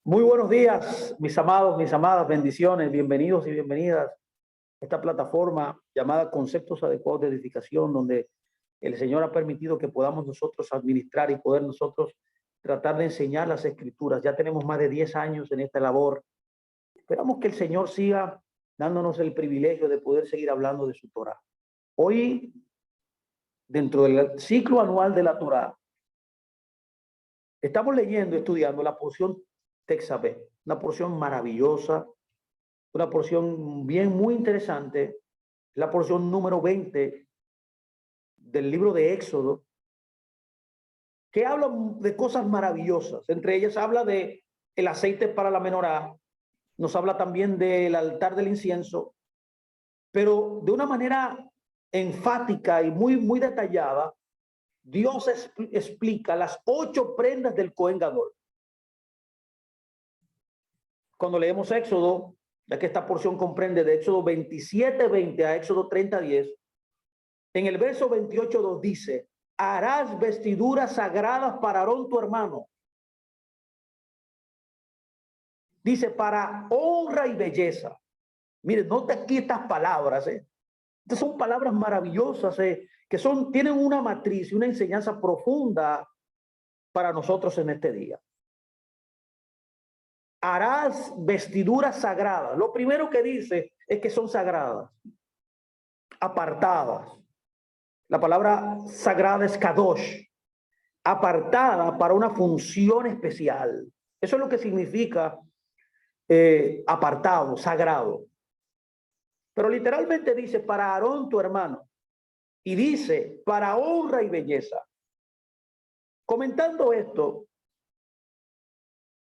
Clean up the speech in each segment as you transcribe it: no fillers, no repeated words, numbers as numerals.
Muy buenos días, mis amados, mis amadas, bendiciones, bienvenidos y bienvenidas a esta plataforma llamada Conceptos Adecuados de Edificación, donde el Señor ha permitido que podamos nosotros administrar y poder nosotros tratar de enseñar las Escrituras. Ya tenemos más de 10 años en esta labor. Esperamos que el Señor siga dándonos el privilegio de poder seguir hablando de su Torah. Hoy, dentro del ciclo anual de la Torah, estamos leyendo, estudiando la porción Texabé, una porción maravillosa, una porción bien muy interesante, la porción número 20 del libro de Éxodo, que habla de cosas maravillosas. Entre ellas habla de el aceite para la menorá, nos habla también del altar del incienso, pero de una manera enfática y muy detallada, Dios explica las 8 prendas del Cohen Gadol. Cuando leemos Éxodo, ya que esta porción comprende de Éxodo 27:20 a Éxodo 30:10, en el verso 28:2 dice: harás vestiduras sagradas para Aarón tu hermano. Dice, para honra y belleza. Mire, nota aquí estas palabras, Estas son palabras maravillosas, que tienen una matriz y una enseñanza profunda para nosotros en este día. Harás vestiduras sagradas. Lo primero que dice es que son sagradas, apartadas. La palabra sagrada es kadosh, apartada para una función especial. Eso es lo que significa apartado, sagrado. Pero literalmente dice para Aarón tu hermano, y dice para honra y belleza. Comentando esto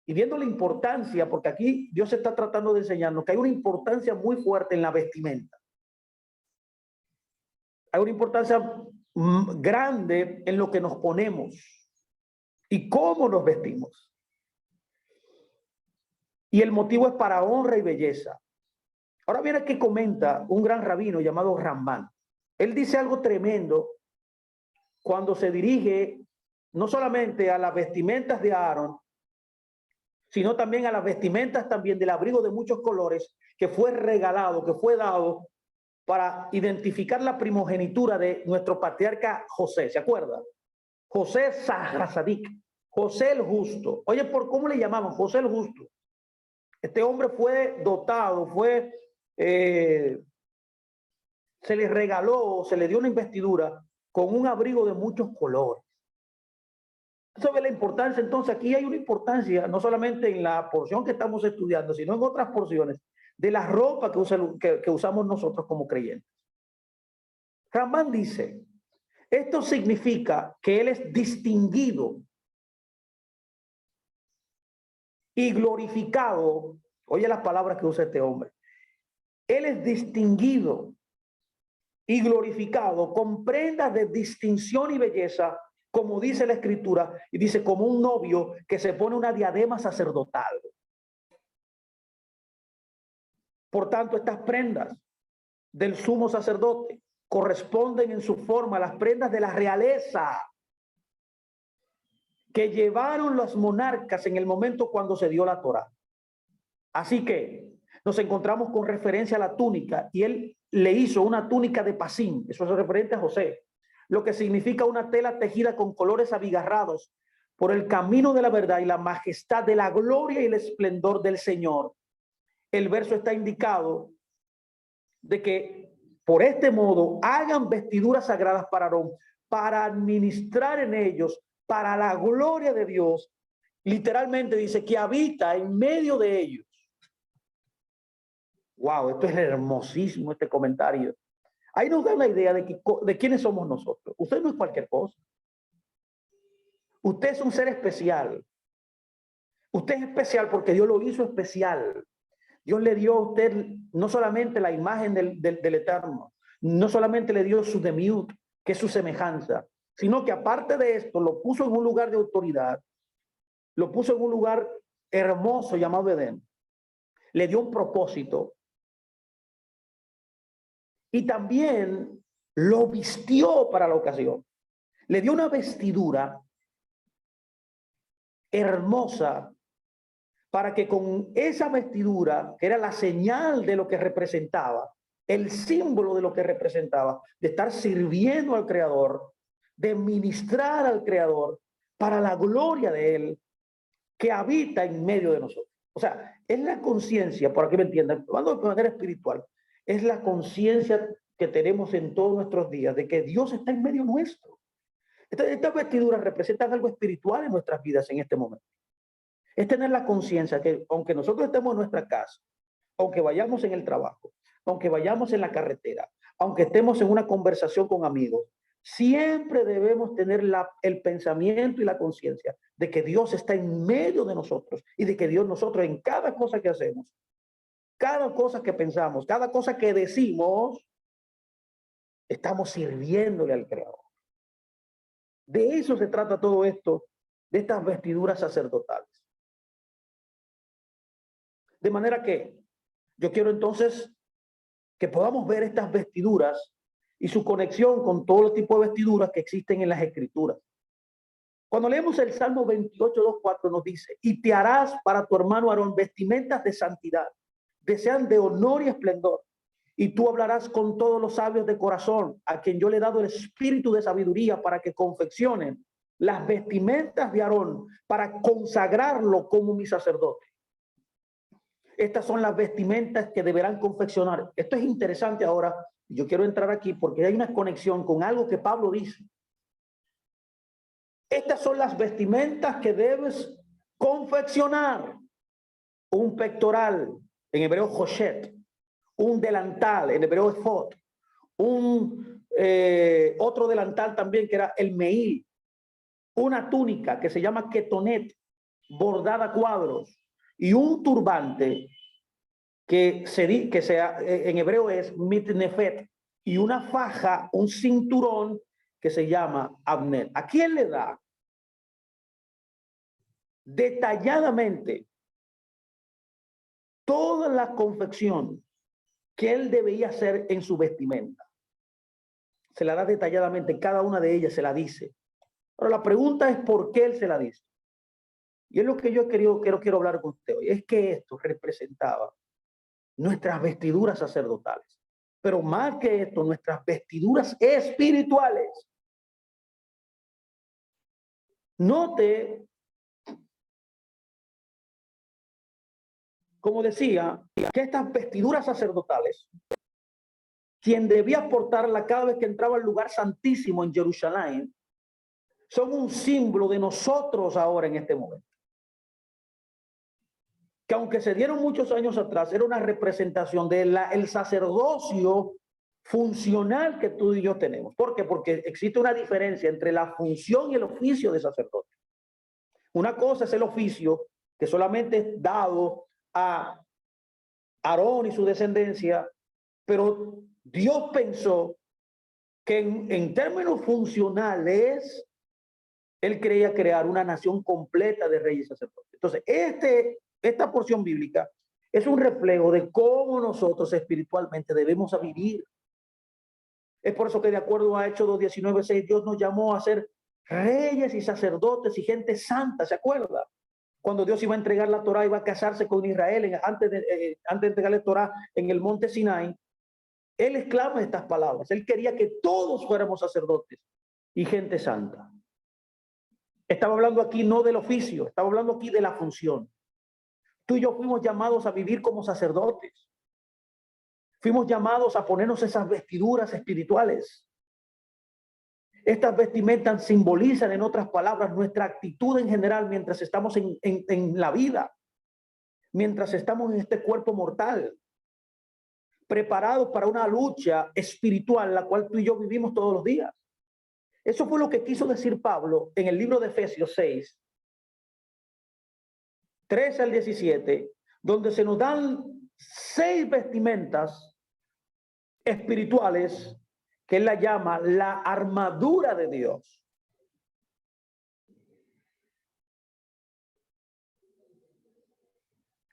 y viendo la importancia, porque aquí Dios está tratando de enseñarnos que hay una importancia muy fuerte en la vestimenta. Hay una importancia grande en lo que nos ponemos y cómo nos vestimos. Y el motivo es para honra y belleza. Ahora viene que comenta un gran rabino llamado Rambán. Él dice algo tremendo cuando se dirige no solamente a las vestimentas de Aarón, sino también a las vestimentas también del abrigo de muchos colores que fue regalado, que fue dado para identificar la primogenitura de nuestro patriarca José. ¿Se acuerda? José Sahasadik, José el Justo. Oye, ¿por cómo le llamaban? José el Justo. Este hombre fue dotado, se le regaló, se le dio una investidura con un abrigo de muchos colores. ¿Sabe la importancia? Entonces aquí hay una importancia, no solamente en la porción que estamos estudiando, sino en otras porciones, de la ropa que usamos nosotros como creyentes. Ramán dice, esto significa que él es distinguido y glorificado. Oye las palabras que usa este hombre. Él es distinguido y glorificado con prendas de distinción y belleza, como dice la Escritura, y dice como un novio que se pone una diadema sacerdotal. Por tanto, estas prendas del sumo sacerdote corresponden en su forma a las prendas de la realeza que llevaron los monarcas en el momento cuando se dio la Torá. Así que nos encontramos con referencia a la túnica, y él le hizo una túnica de pasín, eso es referente a José, lo que significa una tela tejida con colores abigarrados por el camino de la verdad y la majestad de la gloria y el esplendor del Señor. El verso está indicado de que por este modo hagan vestiduras sagradas para Aarón, para administrar en ellos, para la gloria de Dios. Literalmente dice que habita en medio de ellos. Wow, esto es hermosísimo, este comentario. Ahí nos da una idea de quiénes somos nosotros. Usted no es cualquier cosa. Usted es un ser especial. Usted es especial porque Dios lo hizo especial. Dios le dio a usted no solamente la imagen del Eterno, no solamente le dio su demiut, que es su semejanza, sino que aparte de esto lo puso en un lugar de autoridad, lo puso en un lugar hermoso llamado Edén, le dio un propósito y también lo vistió para la ocasión. Le dio una vestidura hermosa para que con esa vestidura, que era la señal de lo que representaba, el símbolo de lo que representaba, de estar sirviendo al Creador, de ministrar al Creador para la gloria de Él, que habita en medio de nosotros. O sea, es la conciencia, por aquí me entiendan, hablando de manera espiritual, es la conciencia que tenemos en todos nuestros días de que Dios está en medio nuestro. Estas vestiduras representan algo espiritual en nuestras vidas en este momento. Es tener la conciencia que aunque nosotros estemos en nuestra casa, aunque vayamos en el trabajo, aunque vayamos en la carretera, aunque estemos en una conversación con amigos, siempre debemos tener el pensamiento y la conciencia de que Dios está en medio de nosotros y de que Dios nosotros en cada cosa que hacemos, cada cosa que pensamos, cada cosa que decimos, estamos sirviéndole al Creador. De eso se trata todo esto, de estas vestiduras sacerdotales. De manera que yo quiero entonces que podamos ver estas vestiduras y su conexión con todo el tipo de vestiduras que existen en las Escrituras. Cuando leemos el Salmo 28, 2, 4 nos dice, y te harás para tu hermano Aarón vestimentas de santidad, desean de honor y esplendor, y tú hablarás con todos los sabios de corazón, a quien yo le he dado el espíritu de sabiduría para que confeccionen las vestimentas de Aarón, para consagrarlo como mi sacerdote. Estas son las vestimentas que deberán confeccionar. Esto es interesante ahora. Yo quiero entrar aquí porque hay una conexión con algo que Pablo dice. Estas son las vestimentas que debes confeccionar. Un pectoral, en hebreo joshet, un delantal, en hebreo efod, otro delantal también que era el meil, una túnica que se llama ketonet, bordada a cuadros, y un turbante que en hebreo es mitnefet, y una faja, un cinturón que se llama abner. ¿A quién le da detalladamente toda la confección que él debía hacer en su vestimenta? Se la da detalladamente, cada una de ellas se la dice. Pero la pregunta es por qué él se la dice. Y es lo que yo quiero hablar con usted hoy. Es que esto representaba nuestras vestiduras sacerdotales. Pero más que esto, nuestras vestiduras espirituales. Note, como decía, que estas vestiduras sacerdotales, quien debía portarla cada vez que entraba al lugar santísimo en Jerusalén, son un símbolo de nosotros ahora en este momento. Que aunque se dieron muchos años atrás, era una representación del sacerdocio funcional que tú y yo tenemos. ¿Por qué? Porque existe una diferencia entre la función y el oficio de sacerdote. Una cosa es el oficio que solamente es dado a Aarón y su descendencia, pero Dios pensó que en términos funcionales, Él quería crear una nación completa de reyes y sacerdotes. Entonces, esta porción bíblica es un reflejo de cómo nosotros espiritualmente debemos vivir. Es por eso que de acuerdo a Hechos 2:19-6, Dios nos llamó a ser reyes y sacerdotes y gente santa, ¿se acuerda? Cuando Dios iba a entregar la Torá, iba a casarse con Israel antes de entregarle Torá en el monte Sinai, Él exclama estas palabras. Él quería que todos fuéramos sacerdotes y gente santa. Estaba hablando aquí no del oficio, estaba hablando aquí de la función. Tú y yo fuimos llamados a vivir como sacerdotes. Fuimos llamados a ponernos esas vestiduras espirituales. Estas vestimentas simbolizan, en otras palabras, nuestra actitud en general mientras estamos en la vida, mientras estamos en este cuerpo mortal, preparados para una lucha espiritual, la cual tú y yo vivimos todos los días. Eso fue lo que quiso decir Pablo en el libro de Efesios 6, 13 al 17, donde se nos dan 6 vestimentas espirituales que él la llama la armadura de Dios.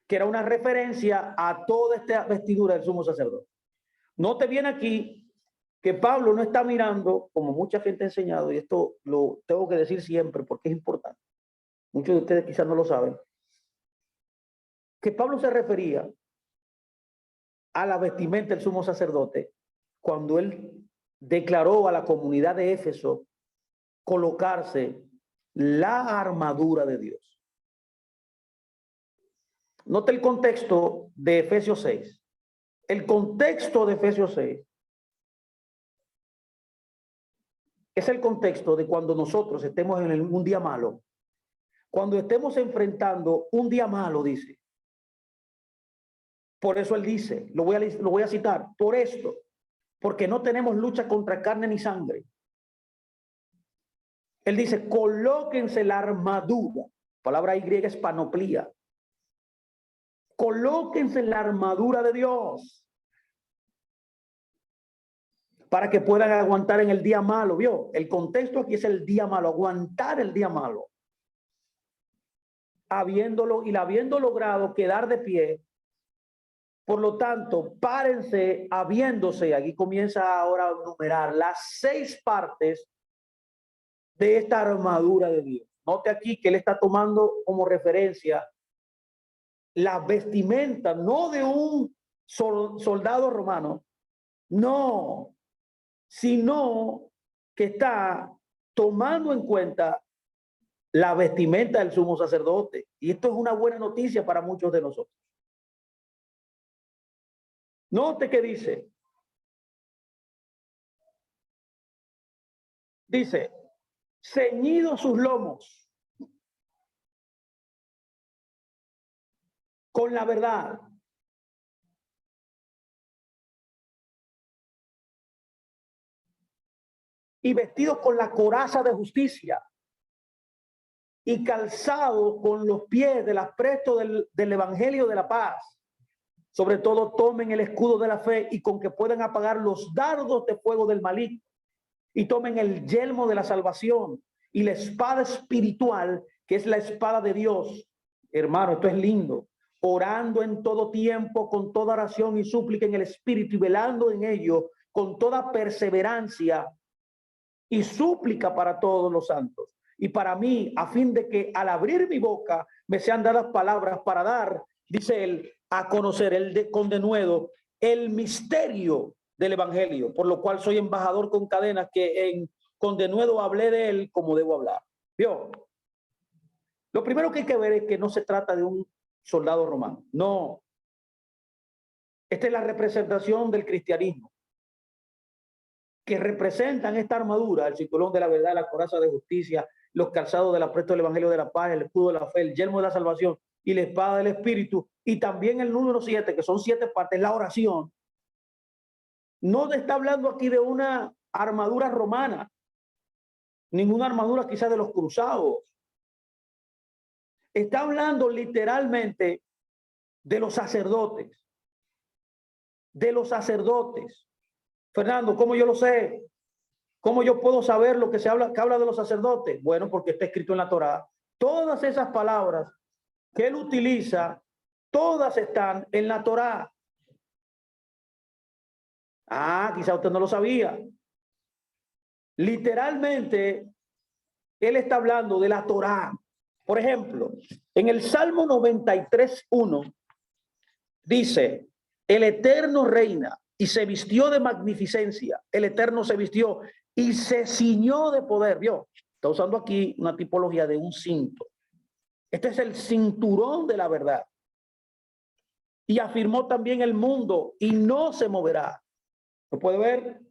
Que era una referencia a toda esta vestidura del sumo sacerdote. Note bien aquí que Pablo no está mirando, como mucha gente ha enseñado, y esto lo tengo que decir siempre porque es importante. Muchos de ustedes quizás no lo saben. que Pablo se refería a la vestimenta del sumo sacerdote cuando él declaró a la comunidad de Éfeso colocarse la armadura de Dios. Note el contexto de Efesios 6. El contexto de Efesios 6 es el contexto de cuando nosotros estemos en un día malo. Cuando estemos enfrentando un día malo, dice. Por eso él dice, lo voy a citar, por esto, porque no tenemos lucha contra carne ni sangre. Él dice, colóquense la armadura. Palabra griega es panoplía. Colóquense la armadura de Dios para que puedan aguantar en el día malo. ¿Vio? El contexto aquí es el día malo, aguantar el día malo. Habiendo logrado quedar de pie. Por lo tanto, párense habiéndose, aquí comienza ahora a numerar las 6 partes de esta armadura de Dios. Note aquí que él está tomando como referencia la vestimenta, no de un soldado romano, no, sino que está tomando en cuenta la vestimenta del sumo sacerdote. Y esto es una buena noticia para muchos de nosotros. Note que dice, ceñidos sus lomos con la verdad. Y vestidos con la coraza de justicia. Y calzados con los pies del apresto del evangelio de la paz. Sobre todo tomen el escudo de la fe y con que puedan apagar los dardos de fuego del maligno. Y tomen el yelmo de la salvación y la espada espiritual, que es la espada de Dios. Hermano, esto es lindo. Orando en todo tiempo, con toda oración y súplica en el Espíritu, y velando en ello con toda perseverancia y súplica para todos los santos. Y para mí, a fin de que al abrir mi boca me sean dadas palabras para dar, dice él, a conocer con denuedo el misterio del evangelio, por lo cual soy embajador con cadenas, que con denuedo hablé de él como debo hablar. ¿Vio? Lo primero que hay que ver es que no se trata de un soldado romano. No. Esta es la representación del cristianismo, que representan esta armadura: el cinturón de la verdad, la coraza de justicia, los calzados del apresto del evangelio de la paz, el escudo de la fe, el yelmo de la salvación y la espada del espíritu. Y también el número 7, que son 7 partes, la oración. No está hablando aquí de una armadura romana, ninguna armadura quizás de los cruzados. Está hablando literalmente de los sacerdotes. De los sacerdotes. Fernando, ¿cómo yo lo sé? ¿Cómo yo puedo saber lo que que habla de los sacerdotes? Bueno, porque está escrito en la Torá. Todas esas palabras que él utiliza, todas están en la Torá. Ah, quizá usted no lo sabía. Literalmente, él está hablando de la Torá. Por ejemplo, en el Salmo 93:1 dice, el Eterno reina y se vistió de magnificencia. El Eterno se vistió y se ciñó de poder. ¿Vio? Está usando aquí una tipología de un cinto. Este es el cinturón de la verdad. Y afirmó también el mundo y no se moverá. ¿Lo puede ver?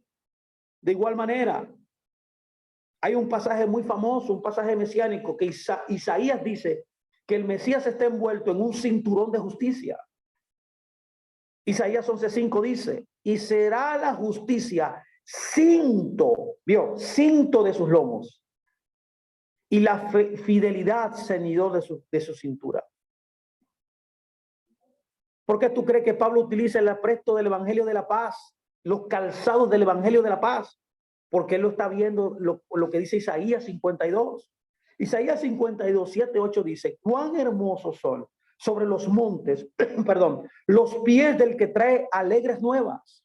De igual manera, hay un pasaje muy famoso, un pasaje mesiánico, que Isaías dice que el Mesías está envuelto en un cinturón de justicia. Isaías 11:5 dice, y será la justicia cinto, ¿vio? Cinto de sus lomos, y la fidelidad ceñidor de su cintura. ¿Por qué tú crees que Pablo utiliza el apresto del evangelio de la paz, los calzados del evangelio de la paz? Porque él lo está viendo lo que dice Isaías 52. Isaías 52, 7, 8 dice, cuán hermosos son sobre los montes, perdón, los pies del que trae alegres nuevas,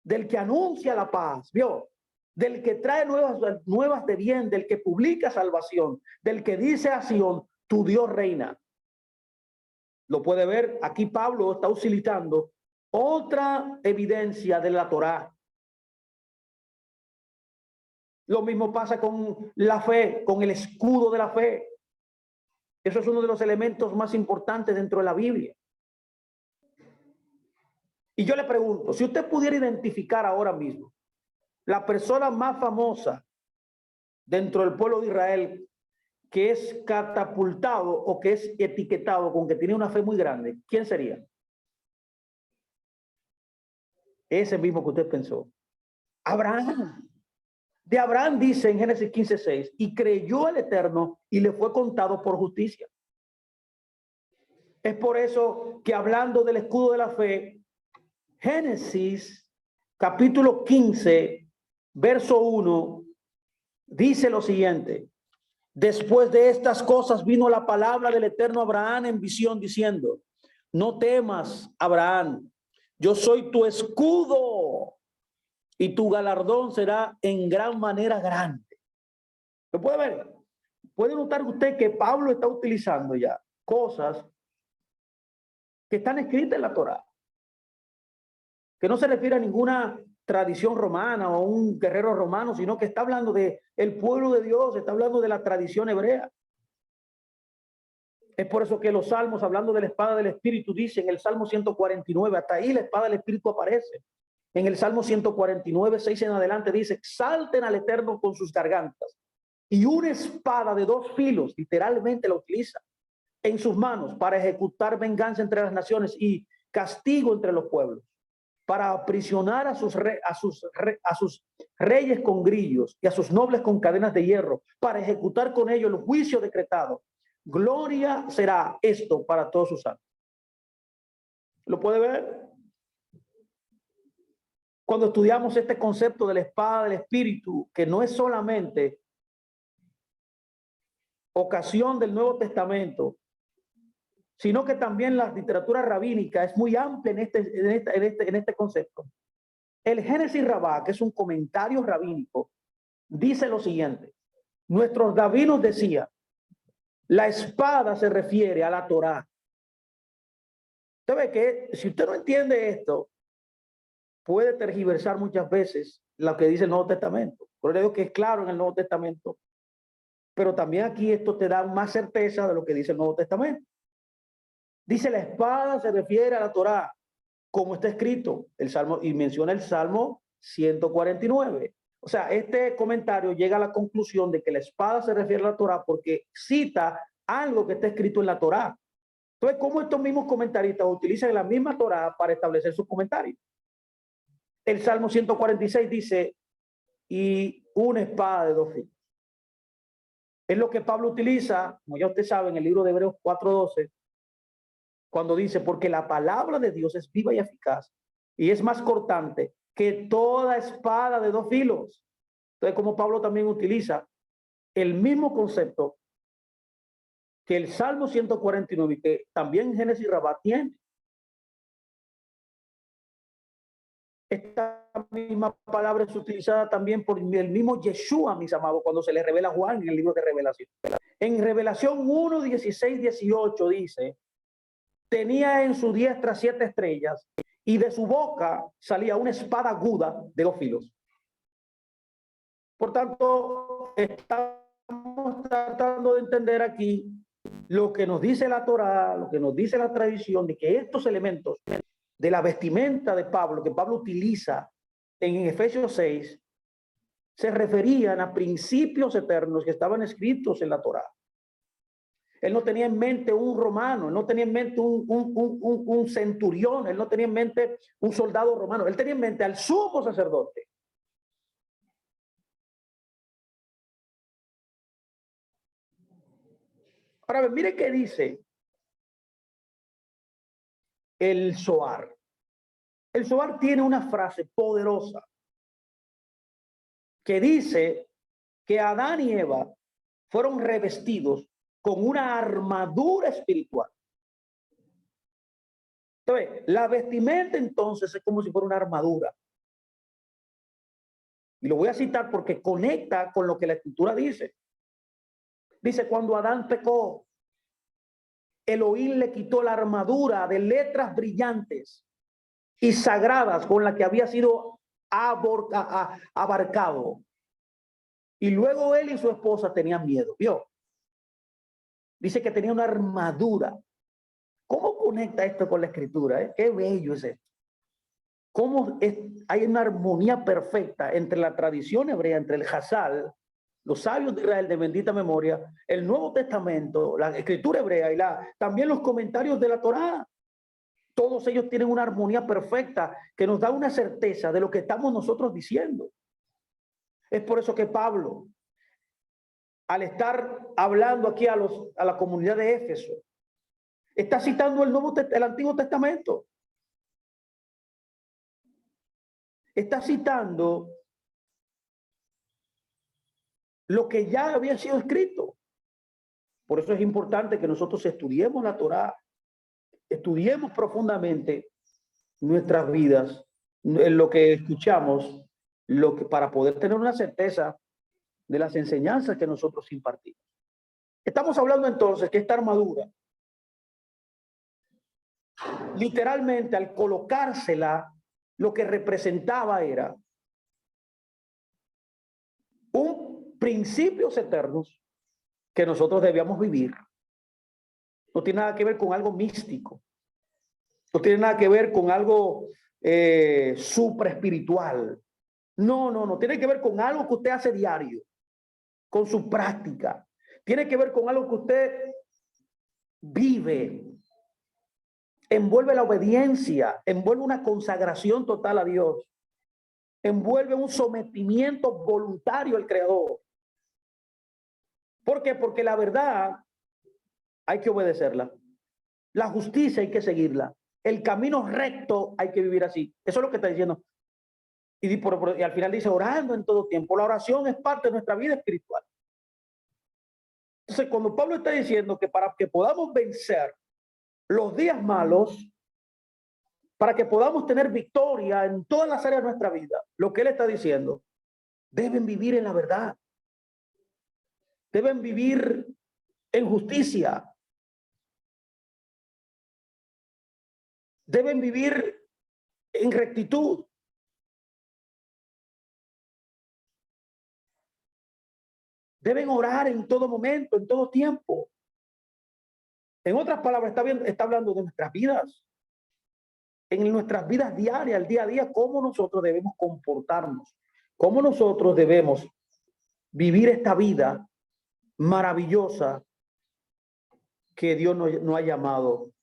del que anuncia la paz, ¿vio? Del que trae nuevas de bien, del que publica salvación, del que dice a Sión, tu Dios reina. Lo puede ver, aquí Pablo está utilizando otra evidencia de la Torá. Lo mismo pasa con la fe, con el escudo de la fe. Eso es uno de los elementos más importantes dentro de la Biblia. Y yo le pregunto, si usted pudiera identificar ahora mismo la persona más famosa dentro del pueblo de Israel que es catapultado o que es etiquetado con que tiene una fe muy grande, ¿quién sería? Ese mismo que usted pensó. Abraham. De Abraham dice en Génesis 15:6, y creyó al Eterno y le fue contado por justicia. Es por eso que hablando del escudo de la fe, Génesis capítulo 15, verso 1, dice lo siguiente: después de estas cosas vino la palabra del Eterno a Abraham en visión diciendo, no temas, Abraham, yo soy tu escudo y tu galardón será en gran manera grande. ¿Lo puede ver? Puede notar usted que Pablo está utilizando ya cosas que están escritas en la Torá, que no se refiere a ninguna tradición romana o un guerrero romano, sino que está hablando de el pueblo de Dios, está hablando de la tradición hebrea. Es por eso que los salmos, hablando de la espada del Espíritu, dicen en el Salmo 149, hasta ahí la espada del Espíritu aparece. En el Salmo 149, 6 en adelante dice, exalten al Eterno con sus gargantas. Y una espada de dos filos, literalmente la utiliza, en sus manos para ejecutar venganza entre las naciones y castigo entre los pueblos, para aprisionar a sus reyes con grillos y a sus nobles con cadenas de hierro, para ejecutar con ellos el juicio decretado. Gloria será esto para todos sus santos. ¿Lo puede ver? Cuando estudiamos este concepto de la espada del Espíritu, que no es solamente ocasión del Nuevo Testamento, sino que también la literatura rabínica es muy amplia en este concepto. El Génesis Rabá, que es un comentario rabínico, dice lo siguiente: nuestros rabinos decían, la espada se refiere a la Torá. Usted ve que si usted no entiende esto, puede tergiversar muchas veces lo que dice el Nuevo Testamento. Por eso digo que es claro en el Nuevo Testamento, pero también aquí esto te da más certeza de lo que dice el Nuevo Testamento. Dice la espada se refiere a la Torá, como está escrito el Salmo, y menciona el Salmo 149. O sea, este comentario llega a la conclusión de que la espada se refiere a la Torá porque cita algo que está escrito en la Torá. Entonces, ¿cómo estos mismos comentaristas utilizan la misma Torá para establecer sus comentarios? El Salmo 146 dice, y una espada de dos filos. Es lo que Pablo utiliza, como ya usted sabe, en el libro de Hebreos 4:12, cuando dice, porque la palabra de Dios es viva y eficaz y es más cortante que toda espada de dos filos. Entonces, como Pablo también utiliza el mismo concepto que el Salmo 149 y que también Génesis Rabá tiene. Esta misma palabra es utilizada también por el mismo Yeshua, mis amados, cuando se le revela a Juan en el libro de Revelación. En Revelación 1, 16, 18 dice, tenía en su diestra 7 estrellas y de su boca salía una espada aguda de dos filos. Por tanto, estamos tratando de entender aquí lo que nos dice la Torá, lo que nos dice la tradición, de que estos elementos de la vestimenta de Pablo, que Pablo utiliza en Efesios 6, se referían a principios eternos que estaban escritos en la Torá. Él no tenía en mente un romano, él no tenía en mente un centurión, él no tenía en mente un soldado romano, él tenía en mente al sumo sacerdote. Ahora, mire qué dice el Zohar. El Zohar tiene una frase poderosa que dice que Adán y Eva fueron revestidos con una armadura espiritual. Entonces, la vestimenta entonces es como si fuera una armadura. Y lo voy a citar porque conecta con lo que la escritura dice. Dice, cuando Adán pecó, Elohim le quitó la armadura de letras brillantes y sagradas con la que había sido abarcado. Y luego él y su esposa tenían miedo. ¿Vio? Dice que tenía una armadura. ¿Cómo conecta esto con la escritura? Qué bello es esto. ¿Cómo hay una armonía perfecta entre la tradición hebrea, entre el Hazal, los sabios de Israel de bendita memoria, el Nuevo Testamento, la escritura hebrea y también los comentarios de la Torá? Todos ellos tienen una armonía perfecta que nos da una certeza de lo que estamos nosotros diciendo. Es por eso que Pablo, al estar hablando aquí a la comunidad de Éfeso, está citando el Antiguo Testamento. Está citando lo que ya había sido escrito. Por eso es importante que nosotros estudiemos la Torá, estudiemos profundamente nuestras vidas, en lo que escuchamos, para poder tener una certeza de las enseñanzas que nosotros impartimos. Estamos hablando entonces que esta armadura, literalmente al colocársela, lo que representaba era un principios eternos que nosotros debíamos vivir. No tiene nada que ver con algo místico. No tiene nada que ver con algo supra espiritual. No. Tiene que ver con algo que usted hace diario, con su práctica. Tiene que ver con algo que usted vive. Envuelve la obediencia, envuelve una consagración total a Dios, envuelve un sometimiento voluntario al Creador. ¿Por qué? Porque la verdad hay que obedecerla. La justicia hay que seguirla. El camino recto hay que vivir así. Eso es lo que está diciendo. Y al final dice, orando en todo tiempo. La oración es parte de nuestra vida espiritual. Entonces, cuando Pablo está diciendo que para que podamos vencer los días malos, para que podamos tener victoria en todas las áreas de nuestra vida, lo que él está diciendo, deben vivir en la verdad. Deben vivir en justicia. Deben vivir en rectitud. Deben orar en todo momento, en todo tiempo. En otras palabras, está hablando de nuestras vidas. En nuestras vidas diarias, el día a día, cómo nosotros debemos comportarnos. Cómo nosotros debemos vivir esta vida maravillosa que Dios no ha llamado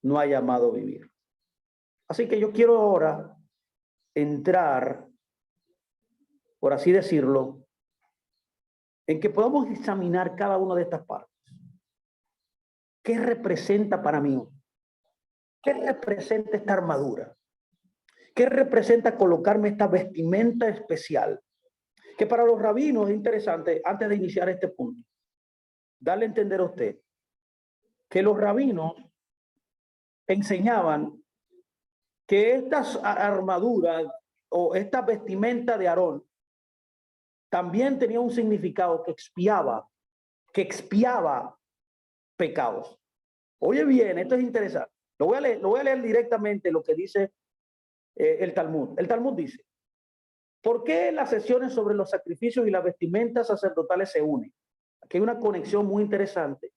a vivir. Así que yo quiero ahora entrar, por así decirlo, en que podamos examinar cada una de estas partes. ¿Qué representa para mí? ¿Qué representa esta armadura? ¿Qué representa colocarme esta vestimenta especial? Que para los rabinos es interesante, antes de iniciar este punto, darle a entender a usted que los rabinos enseñaban que estas armaduras o esta vestimenta de Aarón también tenía un significado que expiaba pecados. Oye bien, esto es interesante. Lo voy a leer directamente lo que dice el Talmud. El Talmud dice, ¿por qué las sesiones sobre los sacrificios y las vestimentas sacerdotales se unen? Aquí hay una conexión muy interesante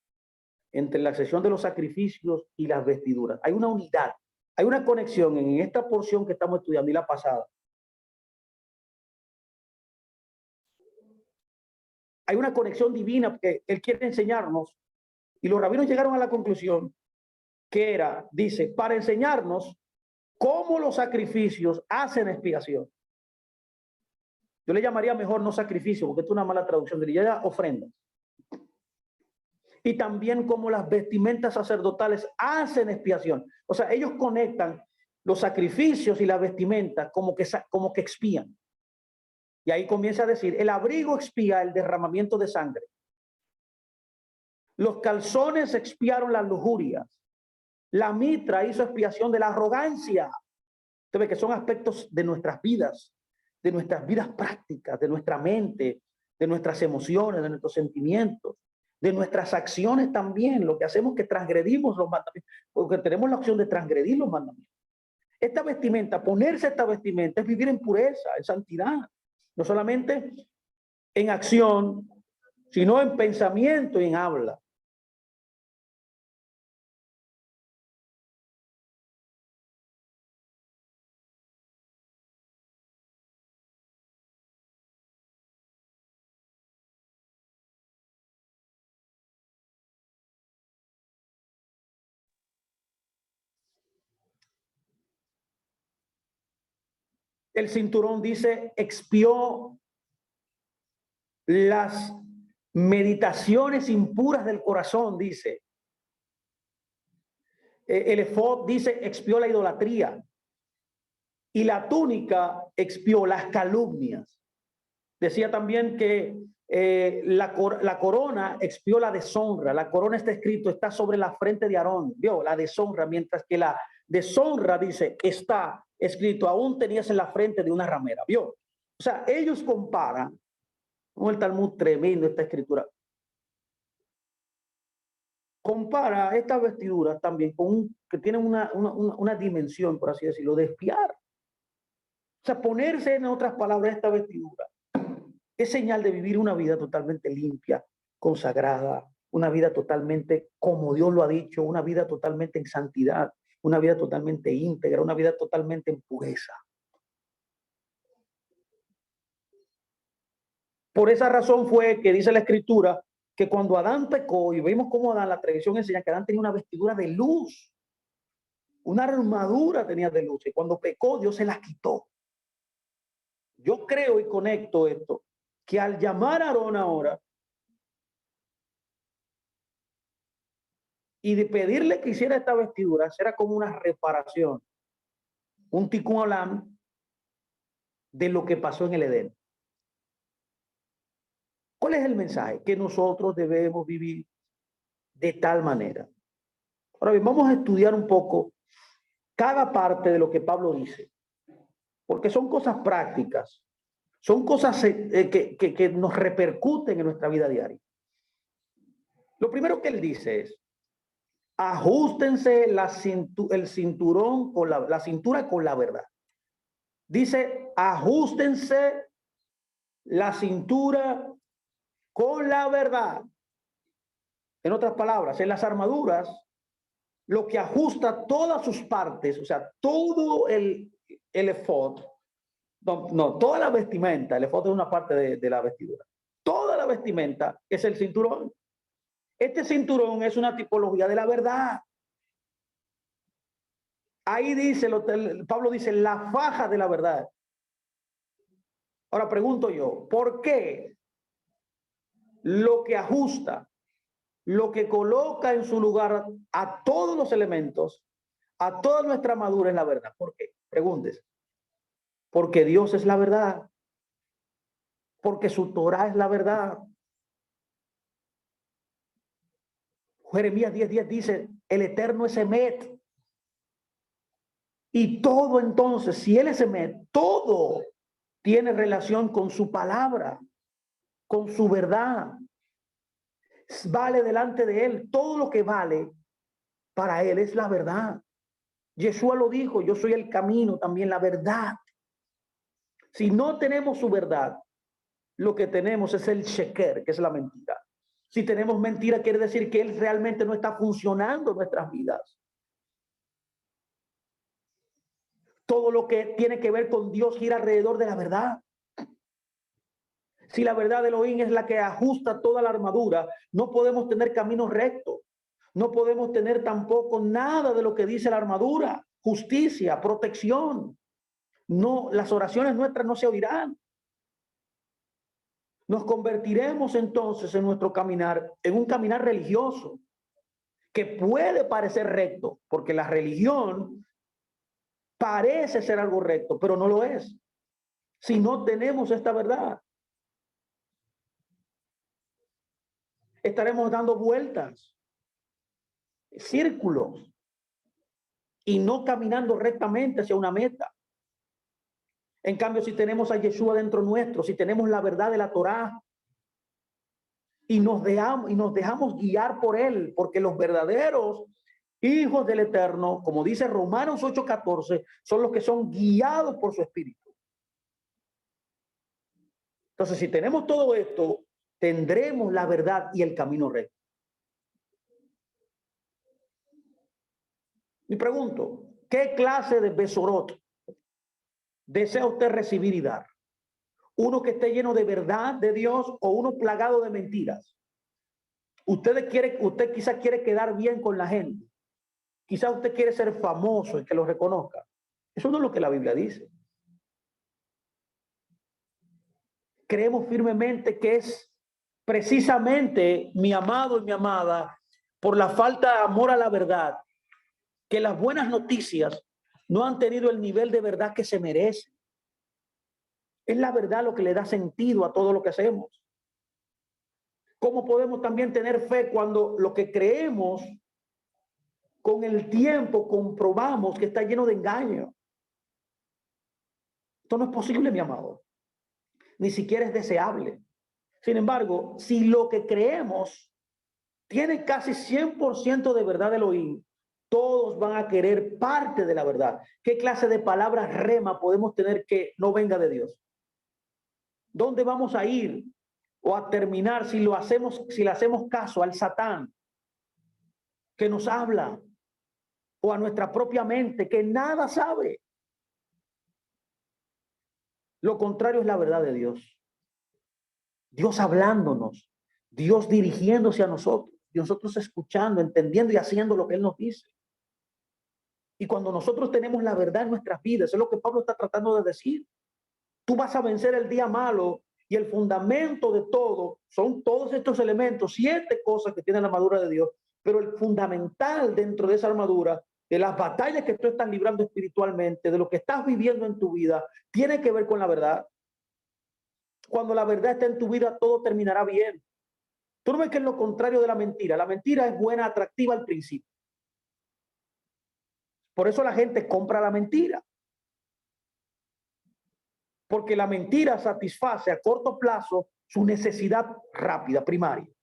entre la sesión de los sacrificios y las vestiduras. Hay una unidad, hay una conexión en esta porción que estamos estudiando y la pasada. Hay una conexión divina porque él quiere enseñarnos y los rabinos llegaron a la conclusión que era, dice, para enseñarnos cómo los sacrificios hacen expiación. Yo le llamaría mejor no sacrificio, porque esto es una mala traducción, diría ofrenda. Y también cómo las vestimentas sacerdotales hacen expiación. O sea, ellos conectan los sacrificios y las vestimentas como que expían. Y ahí comienza a decir, el abrigo expía el derramamiento de sangre. Los calzones expiaron las lujurias. La mitra hizo expiación de la arrogancia. Usted ve que son aspectos de nuestras vidas prácticas, de nuestra mente, de nuestras emociones, de nuestros sentimientos. de nuestras acciones también, lo que hacemos que transgredimos los mandamientos, porque tenemos la opción de transgredir los mandamientos. Esta vestimenta, ponerse esta vestimenta es vivir en pureza, en santidad, no solamente en acción, sino en pensamiento y en habla. El cinturón dice, expió las meditaciones impuras del corazón, dice. El efod dice, expió la idolatría. Y la túnica expió las calumnias. Decía también que la corona expió la deshonra. La corona está escrito, está sobre la frente de Aarón. Vio la deshonra, mientras que la deshonra, dice, está escrito, aún tenías en la frente de una ramera. Vio. O sea, ellos comparan, el Talmud tremendo, esta escritura, compara estas vestiduras también con que tienen una dimensión, por así decirlo, de espiar. O sea, ponerse, en otras palabras, esta vestidura es señal de vivir una vida totalmente limpia, consagrada, una vida totalmente como Dios lo ha dicho, una vida totalmente en santidad, una vida totalmente íntegra, una vida totalmente en pureza. Por esa razón fue que dice la Escritura que cuando Adán pecó, y vimos cómo Adán, la tradición enseña que Adán tenía una vestidura de luz, una armadura tenía de luz, y cuando pecó Dios se las quitó. Yo creo y conecto esto, que al llamar a Aarón ahora y de pedirle que hiciera esta vestidura, será como una reparación, un tikkun olam de lo que pasó en el Edén. ¿Cuál es el mensaje? Que nosotros debemos vivir de tal manera. Ahora bien, vamos a estudiar un poco cada parte de lo que Pablo dice, porque son cosas prácticas, son cosas que nos repercuten en nuestra vida diaria. Lo primero que él dice es, ajustense el cinturón con la cintura con la verdad. Dice, ajustense la cintura con la verdad. En otras palabras, en las armaduras, lo que ajusta todas sus partes, o sea, todo el efod, toda la vestimenta, el efod es una parte de la vestidura. Toda la vestimenta es el cinturón. Este cinturón es una tipología de la verdad. Ahí dice, Pablo dice, la faja de la verdad. Ahora pregunto yo, ¿por qué lo que ajusta, lo que coloca en su lugar a todos los elementos, a toda nuestra armadura es la verdad? ¿Por qué? Pregúntese. Porque Dios es la verdad. Porque su Torah es la verdad. Jeremías 10:10 dice, el Eterno es Emet. Y todo entonces, si Él es Emet, todo tiene relación con su palabra, con su verdad. Vale delante de Él. Todo lo que vale para Él es la verdad. Yeshua lo dijo, yo soy el camino, también la verdad. Si no tenemos su verdad, lo que tenemos es el sheker, que es la mentira. Si tenemos mentira, quiere decir que Él realmente no está funcionando en nuestras vidas. Todo lo que tiene que ver con Dios gira alrededor de la verdad. Si la verdad de Elohim es la que ajusta toda la armadura, no podemos tener caminos rectos. No podemos tener tampoco nada de lo que dice la armadura. Justicia, protección. No, las oraciones nuestras no se oirán. Nos convertiremos entonces en nuestro caminar, en un caminar religioso, que puede parecer recto, porque la religión parece ser algo recto, pero no lo es. Si no tenemos esta verdad, estaremos dando vueltas, círculos, y no caminando rectamente hacia una meta. En cambio, si tenemos a Yeshua dentro nuestro, si tenemos la verdad de la Torá, y nos dejamos guiar por Él, porque los verdaderos hijos del Eterno, como dice Romanos 8:14, son los que son guiados por su Espíritu. Entonces, si tenemos todo esto, tendremos la verdad y el camino recto. Y pregunto, ¿qué clase de besorot desea usted recibir y dar? ¿Uno que esté lleno de verdad de Dios o uno plagado de mentiras? Usted quizás quiere quedar bien con la gente. Quizás usted quiere ser famoso y que lo reconozca. Eso no es lo que la Biblia dice. Creemos firmemente que es precisamente, mi amado y mi amada, por la falta de amor a la verdad, que las buenas noticias no han tenido el nivel de verdad que se merece. Es la verdad lo que le da sentido a todo lo que hacemos. ¿Cómo podemos también tener fe cuando lo que creemos con el tiempo comprobamos que está lleno de engaño? Esto no es posible, mi amado. Ni siquiera es deseable. Sin embargo, si lo que creemos tiene casi 100% de verdad Elohim, todos van a querer parte de la verdad. ¿Qué clase de palabras rema podemos tener que no venga de Dios? ¿Dónde vamos a ir o a terminar si le hacemos caso al Satán que nos habla, o a nuestra propia mente que nada sabe? Lo contrario es la verdad de Dios. Dios hablándonos, Dios dirigiéndose a nosotros, y nosotros escuchando, entendiendo y haciendo lo que Él nos dice. Y cuando nosotros tenemos la verdad en nuestras vidas, eso es lo que Pablo está tratando de decir. Tú vas a vencer el día malo, y el fundamento de todo son todos estos elementos, 7 cosas que tiene la armadura de Dios, pero el fundamental dentro de esa armadura, de las batallas que tú estás librando espiritualmente, de lo que estás viviendo en tu vida, tiene que ver con la verdad. Cuando la verdad está en tu vida, todo terminará bien. Tú no ves que es lo contrario de la mentira. La mentira es buena, atractiva al principio. Por eso la gente compra la mentira. Porque la mentira satisface a corto plazo su necesidad rápida, primaria.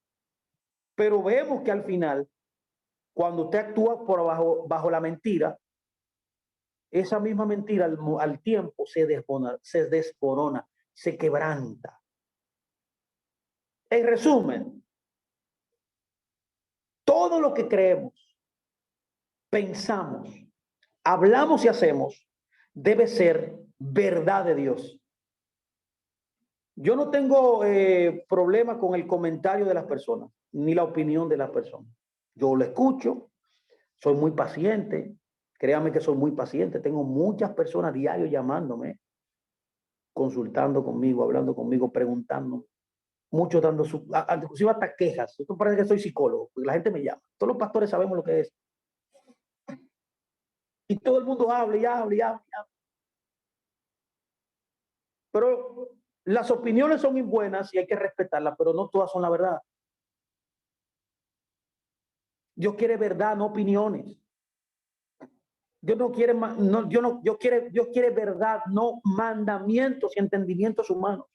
Pero vemos que al final, cuando usted actúa bajo la mentira, esa misma mentira al tiempo se desborona, se quebranta. En resumen, todo lo que creemos, pensamos, hablamos y hacemos debe ser verdad de Dios. Yo no tengo problema con el comentario de las personas, ni la opinión de las personas. Yo lo escucho, soy muy paciente, créame que soy muy paciente. Tengo muchas personas diario llamándome, consultando conmigo, hablando conmigo, preguntando, muchos dando inclusive hasta quejas. Esto parece que soy psicólogo, porque la gente me llama. Todos los pastores sabemos lo que es. Y todo el mundo habla y habla y habla y habla. Pero las opiniones son buenas y hay que respetarlas, pero no todas son la verdad. Dios quiere verdad, no opiniones. Dios quiere verdad, no mandamientos y entendimientos humanos.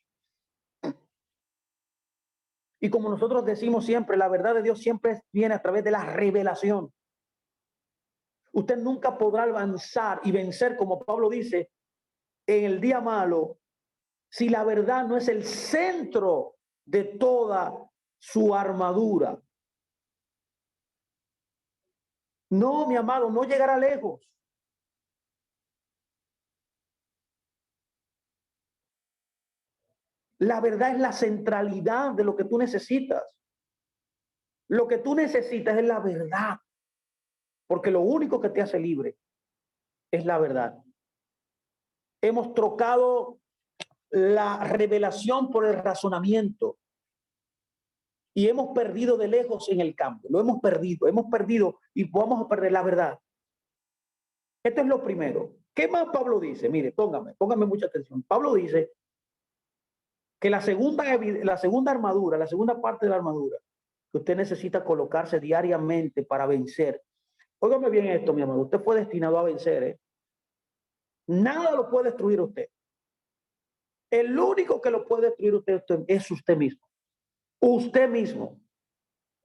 Y como nosotros decimos siempre, la verdad de Dios siempre viene a través de la revelación. Usted nunca podrá avanzar y vencer, como Pablo dice, en el día malo, si la verdad no es el centro de toda su armadura. No, mi amado, no llegará lejos. La verdad es la centralidad de lo que tú necesitas. Lo que tú necesitas es la verdad, porque lo único que te hace libre es la verdad. Hemos trocado la revelación por el razonamiento y hemos perdido de lejos en el campo. Lo hemos perdido y vamos a perder la verdad. Esto es lo primero. ¿Qué más Pablo dice? Mire, póngame mucha atención. Pablo dice que la segunda armadura, la segunda parte de la armadura que usted necesita colocarse diariamente para vencer. Óigame bien esto, mi amado. Usted fue destinado a vencer, ¿eh? Nada lo puede destruir usted. El único que lo puede destruir usted es usted mismo. Usted mismo,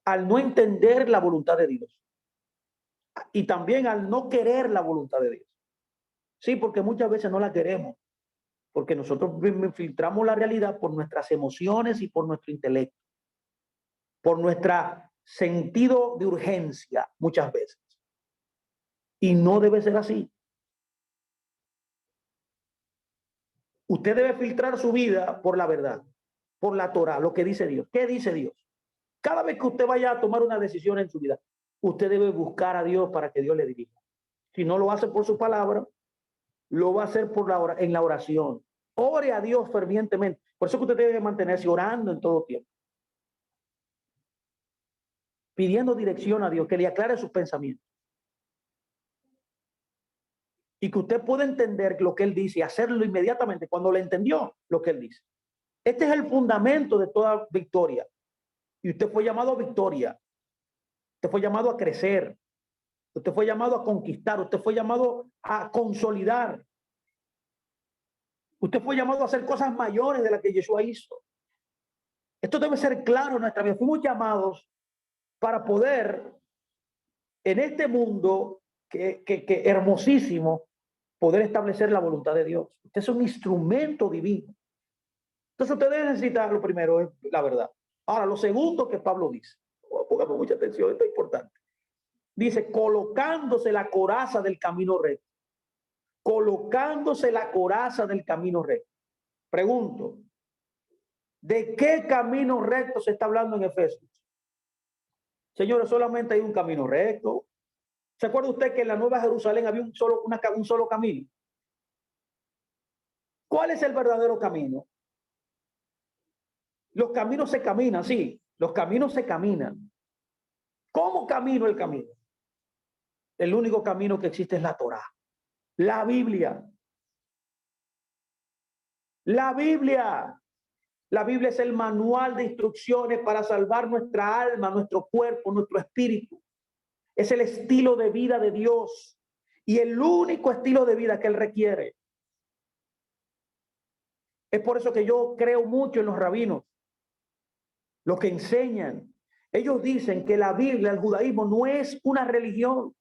al no entender la voluntad de Dios y también al no querer la voluntad de Dios. Sí, porque muchas veces no la queremos, porque nosotros filtramos la realidad por nuestras emociones y por nuestro intelecto, por nuestro sentido de urgencia muchas veces. Y no debe ser así. Usted debe filtrar su vida por la verdad, por la Torah, lo que dice Dios. ¿Qué dice Dios? Cada vez que usted vaya a tomar una decisión en su vida, usted debe buscar a Dios para que Dios le dirija. Si no lo hace por su palabra, lo va a hacer en la oración. Ore a Dios fervientemente. Por eso que usted debe mantenerse orando en todo tiempo, pidiendo dirección a Dios, que le aclare sus pensamientos. Y que usted pueda entender lo que Él dice y hacerlo inmediatamente cuando le entendió lo que Él dice. Este es el fundamento de toda victoria. Y usted fue llamado a victoria. Usted fue llamado a crecer. Usted fue llamado a conquistar. Usted fue llamado a consolidar. Usted fue llamado a hacer cosas mayores de las que Yeshua hizo. Esto debe ser claro en nuestra vida. Fuimos llamados para poder, en este mundo que hermosísimo, poder establecer la voluntad de Dios. Usted es un instrumento divino. Entonces usted debe necesitar, lo primero es la verdad. Ahora, lo segundo que Pablo dice, pongamos mucha atención, esto es importante. Dice, colocándose la coraza del camino recto. Colocándose la coraza del camino recto. Pregunto, ¿de qué camino recto se está hablando en Efesios? Señores, solamente hay un camino recto. ¿Se acuerda usted que en la Nueva Jerusalén había un solo camino? ¿Cuál es el verdadero camino? Los caminos se caminan, sí, los caminos se caminan. ¿Cómo camino el camino? El único camino que existe es la Torá, la Biblia. La Biblia. La Biblia es el manual de instrucciones para salvar nuestra alma, nuestro cuerpo, nuestro espíritu. Es el estilo de vida de Dios y el único estilo de vida que Él requiere. Es por eso que yo creo mucho en los rabinos, los que enseñan. Ellos dicen que la Biblia, el judaísmo, no es una religión.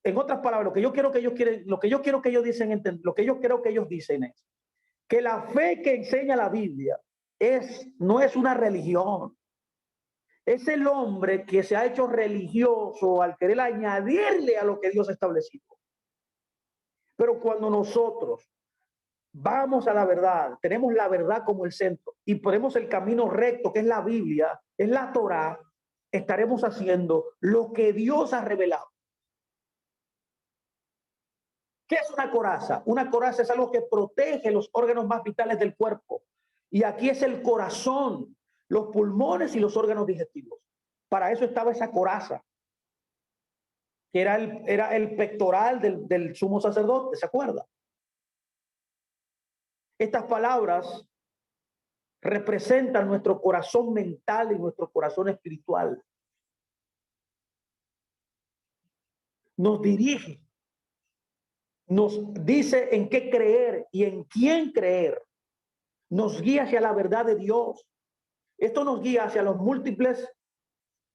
En otras palabras, lo que yo quiero que ellos dicen, lo que yo creo que ellos dicen es que la fe que enseña la Biblia no es una religión. Es el hombre que se ha hecho religioso al querer añadirle a lo que Dios ha establecido. Pero cuando nosotros vamos a la verdad, tenemos la verdad como el centro y ponemos el camino recto, que es la Biblia, es la Torá, estaremos haciendo lo que Dios ha revelado. ¿Qué es una coraza? Una coraza es algo que protege los órganos más vitales del cuerpo. Y aquí es el corazón, los pulmones y los órganos digestivos. Para eso estaba esa coraza, que era el pectoral del sumo sacerdote, ¿se acuerda? Estas palabras representan nuestro corazón mental y nuestro corazón espiritual. Nos dirige, nos dice en qué creer y en quién creer. Nos guía hacia la verdad de Dios. Esto nos guía hacia los múltiples,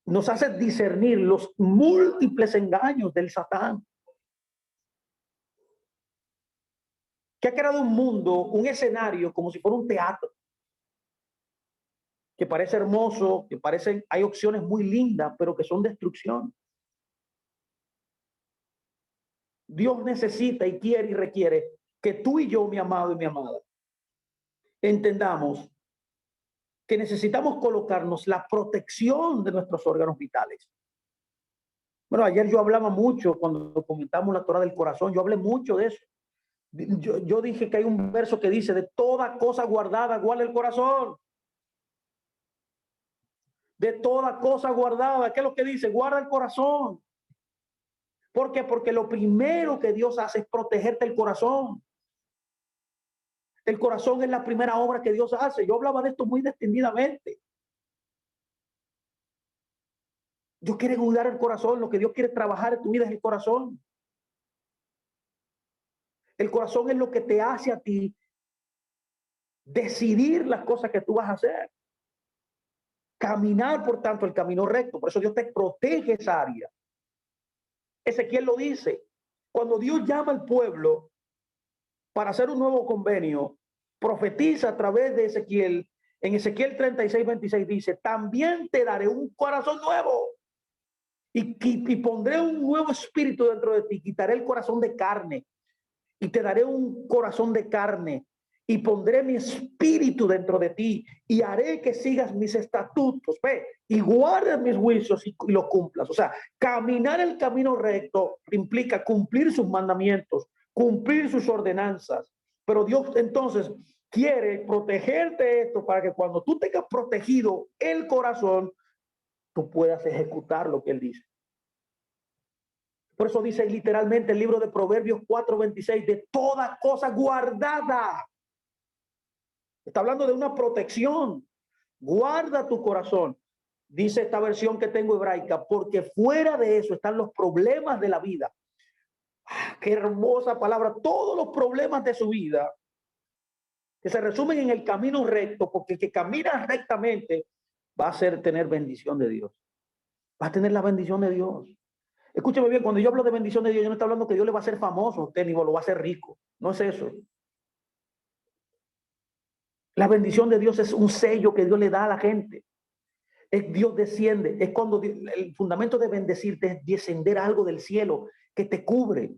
nos hace discernir los múltiples engaños del Satán, que ha creado un mundo, un escenario como si fuera un teatro, que parece hermoso, que parecen, hay opciones muy lindas, pero que son destrucción. Dios necesita y quiere y requiere que tú y yo, mi amado y mi amada, entendamos que necesitamos colocarnos la protección de nuestros órganos vitales. Bueno, ayer yo hablaba mucho cuando comentamos la Torá del corazón, yo hablé mucho de eso. Yo dije que hay un verso que dice, de toda cosa guardada, guarda el corazón. De toda cosa guardada, ¿qué es lo que dice? Guarda el corazón. ¿Por qué? Porque lo primero que Dios hace es protegerte el corazón. El corazón es la primera obra que Dios hace. Yo hablaba de esto muy extendidamente. Dios quiere cuidar el corazón. Lo que Dios quiere trabajar en tu vida es el corazón. El corazón es lo que te hace a ti decidir las cosas que tú vas a hacer. Caminar, por tanto, el camino recto. Por eso Dios te protege esa área. Ezequiel lo dice. Cuando Dios llama al pueblo para hacer un nuevo convenio, profetiza a través de Ezequiel. En Ezequiel 36:26 dice, también te daré un corazón nuevo y pondré un nuevo espíritu dentro de ti. Quitaré el corazón de carne y te daré un corazón de carne y pondré mi espíritu dentro de ti y haré que sigas mis estatutos, ve, y guardes mis juicios y los cumplas. O sea, caminar el camino recto implica cumplir sus mandamientos, cumplir sus ordenanzas. Pero Dios entonces quiere protegerte esto para que cuando tú tengas protegido el corazón, tú puedas ejecutar lo que Él dice. Por eso dice literalmente el libro de Proverbios 4:26, de toda cosa guardada. Está hablando de una protección. Guarda tu corazón. Dice esta versión que tengo hebraica, porque fuera de eso están los problemas de la vida. Qué hermosa palabra. Todos los problemas de su vida que se resumen en el camino recto, porque el que camina rectamente va a tener bendición de Dios. Va a tener la bendición de Dios. Escúcheme bien, cuando yo hablo de bendición de Dios, yo no estoy hablando que Dios le va a hacer famoso a usted, ni lo va a hacer rico. No es eso. La bendición de Dios es un sello que Dios le da a la gente. Es Dios desciende. Es cuando el fundamento de bendecirte es descender algo del cielo que te cubre.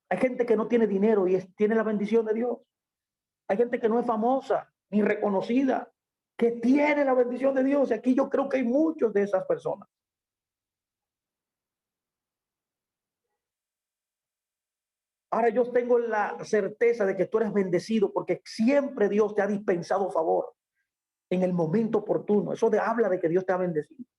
Hay gente que no tiene dinero y tiene la bendición de Dios. Hay gente que no es famosa ni reconocida, que tiene la bendición de Dios. Y aquí yo creo que hay muchos de esas personas. Ahora yo tengo la certeza de que tú eres bendecido porque siempre Dios te ha dispensado favor en el momento oportuno. Eso habla de que Dios te ha bendecido.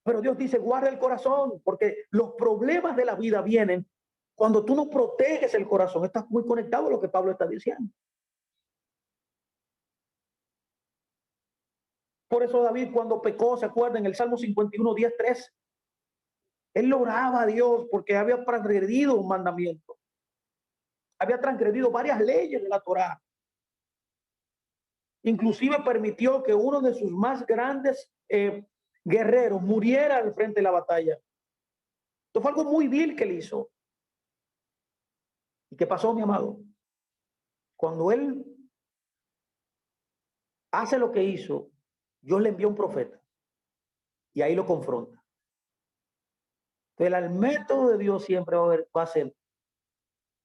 Pero Dios dice, guarda el corazón, porque los problemas de la vida vienen cuando tú no proteges el corazón. Estás muy conectado a lo que Pablo está diciendo. Por eso David cuando pecó, se acuerda en el Salmo 51:10-13, él oraba a Dios porque había transgredido un mandamiento. Había transgredido varias leyes de la Torá. Inclusive permitió que uno de sus más grandes guerreros muriera al frente de la batalla. Esto fue algo muy vil que él hizo. ¿Y qué pasó, mi amado? Cuando él hace lo que hizo, Dios le envió un profeta y ahí lo confronta. Entonces, el método de Dios siempre va a ser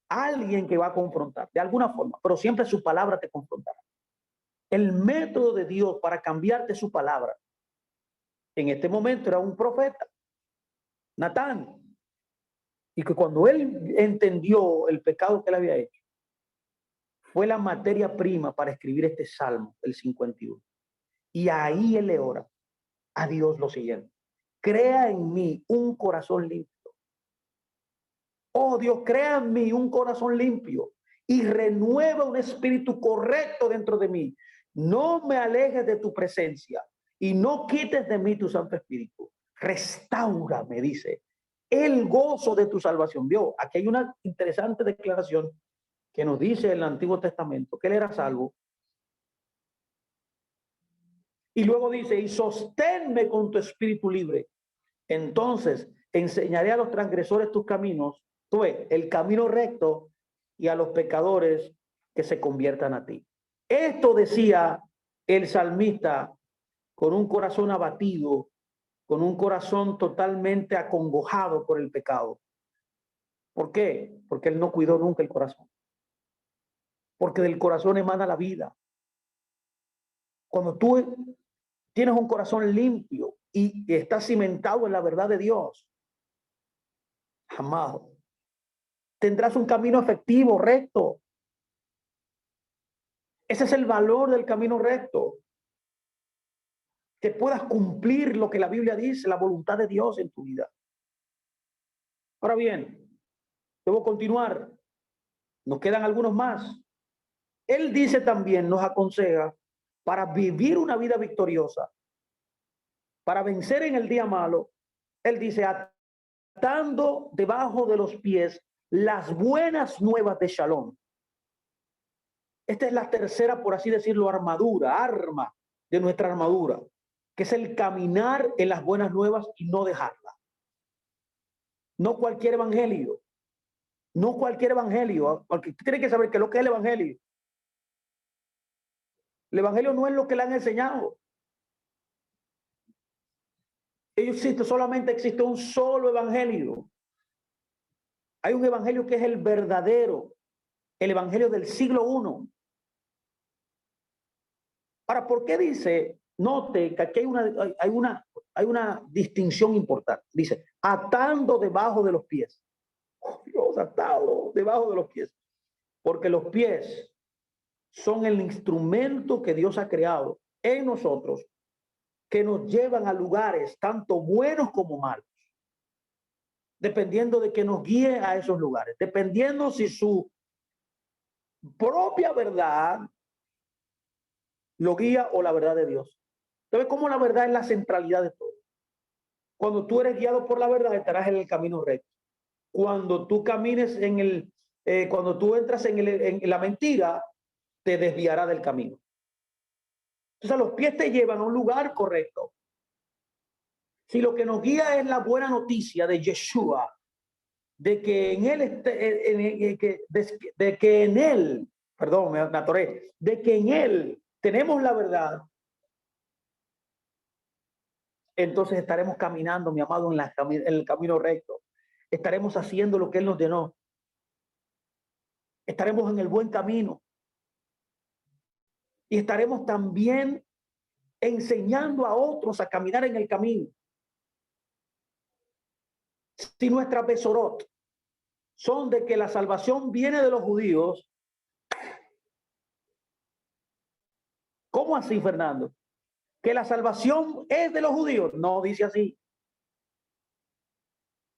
alguien que va a confrontar de alguna forma, pero siempre su palabra te confrontará. El método de Dios para cambiarte su palabra en este momento era un profeta, Natán, y que cuando él entendió el pecado que él había hecho, fue la materia prima para escribir este salmo, el 51. Y ahí él le ora a Dios lo siguiente: crea en mí un corazón limpio. Oh Dios, crea en mí un corazón limpio y renueva un espíritu correcto dentro de mí. No me alejes de tu presencia y no quites de mí tu Santo Espíritu. Restaura, me dice, el gozo de tu salvación. Vio, aquí hay una interesante declaración que nos dice el Antiguo Testamento que él era salvo. Y luego dice, y sosténme con tu espíritu libre. Entonces enseñaré a los transgresores tus caminos, tú ves, el camino recto, y a los pecadores que se conviertan a ti. Esto decía el salmista con un corazón abatido, con un corazón totalmente acongojado por el pecado. ¿Por qué? Porque él no cuidó nunca el corazón. Porque del corazón emana la vida. Cuando tú tienes un corazón limpio y estás cimentado en la verdad de Dios, amado, tendrás un camino efectivo, recto. Ese es el valor del camino recto. Que puedas cumplir lo que la Biblia dice, la voluntad de Dios en tu vida. Ahora bien, debo continuar. Nos quedan algunos más. Él dice también, nos aconseja, para vivir una vida victoriosa, para vencer en el día malo, él dice, atando debajo de los pies las buenas nuevas de Shalom. Esta es la tercera, por así decirlo, arma de nuestra armadura, que es el caminar en las buenas nuevas y no dejarla. No cualquier evangelio, porque tiene que saber que lo que es el evangelio. El evangelio no es lo que le han enseñado. Solamente existe un solo evangelio. Hay un evangelio que es el verdadero, el evangelio del siglo I. Ahora, ¿por qué dice? Note que aquí hay una distinción importante. Dice, atando debajo de los pies. Oh, Dios, atado debajo de los pies. Porque los pies son el instrumento que Dios ha creado en nosotros, que nos llevan a lugares tanto buenos como malos, dependiendo de que nos guíe a esos lugares, dependiendo si su propia verdad lo guía o la verdad de Dios. ¿Sabes cómo la verdad es la centralidad de todo? Cuando tú eres guiado por la verdad, estarás en el camino recto. Cuando tú camines cuando tú entras en la mentira, te desviará del camino. Entonces, los pies te llevan a un lugar correcto. Si lo que nos guía es la buena noticia de Yeshua, de que en él, de que en él, perdón, me atoré, de que en él tenemos la verdad, entonces estaremos caminando, mi amado, en el camino recto. Estaremos haciendo lo que él nos ordenó. Estaremos en el buen camino. Y estaremos también enseñando a otros a caminar en el camino. Si nuestras besorot son de que la salvación viene de los judíos, ¿cómo así, Fernando? ¿Que la salvación es de los judíos? No dice así.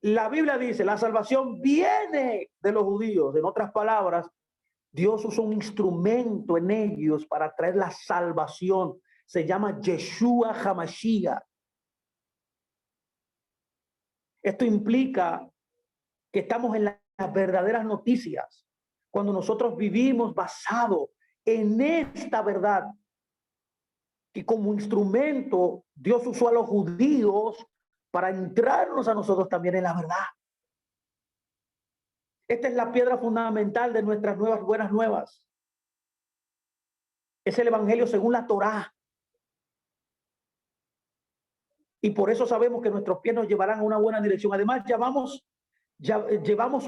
La Biblia dice, la salvación viene de los judíos. En otras palabras, Dios usó un instrumento en ellos para traer la salvación. Se llama Yeshua HaMashiach. Esto implica que estamos en las verdaderas noticias. Cuando nosotros vivimos basado en esta verdad, que como instrumento Dios usó a los judíos para entrarnos a nosotros también en la verdad. Esta es la piedra fundamental de nuestras nuevas buenas nuevas. Es el evangelio según la Torá. Y por eso sabemos que nuestros pies nos llevarán a una buena dirección. Además, llevamos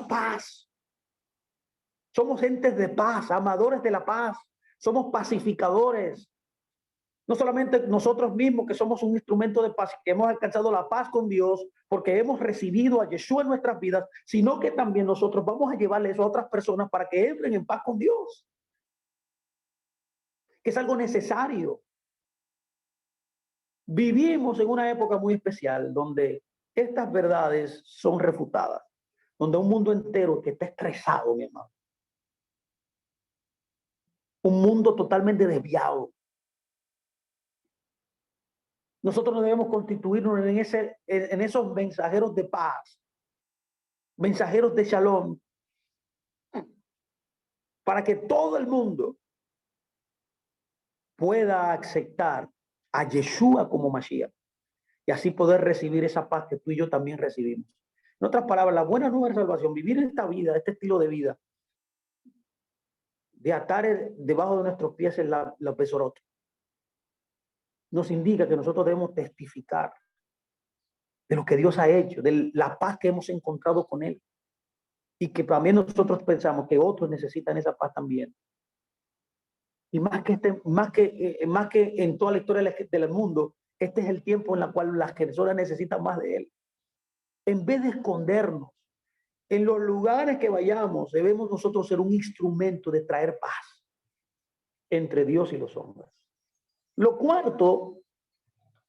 paz. Somos gentes de paz, amadores de la paz. Somos pacificadores. No solamente nosotros mismos, que somos un instrumento de paz, que hemos alcanzado la paz con Dios, porque hemos recibido a Yeshua en nuestras vidas, sino que también nosotros vamos a llevarle eso a otras personas para que entren en paz con Dios. Que es algo necesario. Vivimos en una época muy especial donde estas verdades son refutadas, donde un mundo entero que está estresado, mi hermano. Un mundo totalmente desviado. Nosotros no debemos constituirnos en esos mensajeros de paz, mensajeros de shalom, para que todo el mundo pueda aceptar a Yeshua como Mashiach y así poder recibir esa paz que tú y yo también recibimos. En otras palabras, la buena nueva de salvación, vivir esta vida, este estilo de vida, de atar debajo de nuestros pies en la besorot, nos indica que nosotros debemos testificar de lo que Dios ha hecho, de la paz que hemos encontrado con Él. Y que también nosotros pensamos que otros necesitan esa paz también. Y más que en toda la historia del mundo, este es el tiempo en el cual las personas necesitan más de Él. En vez de escondernos, en los lugares que vayamos, debemos nosotros ser un instrumento de traer paz entre Dios y los hombres. Lo cuarto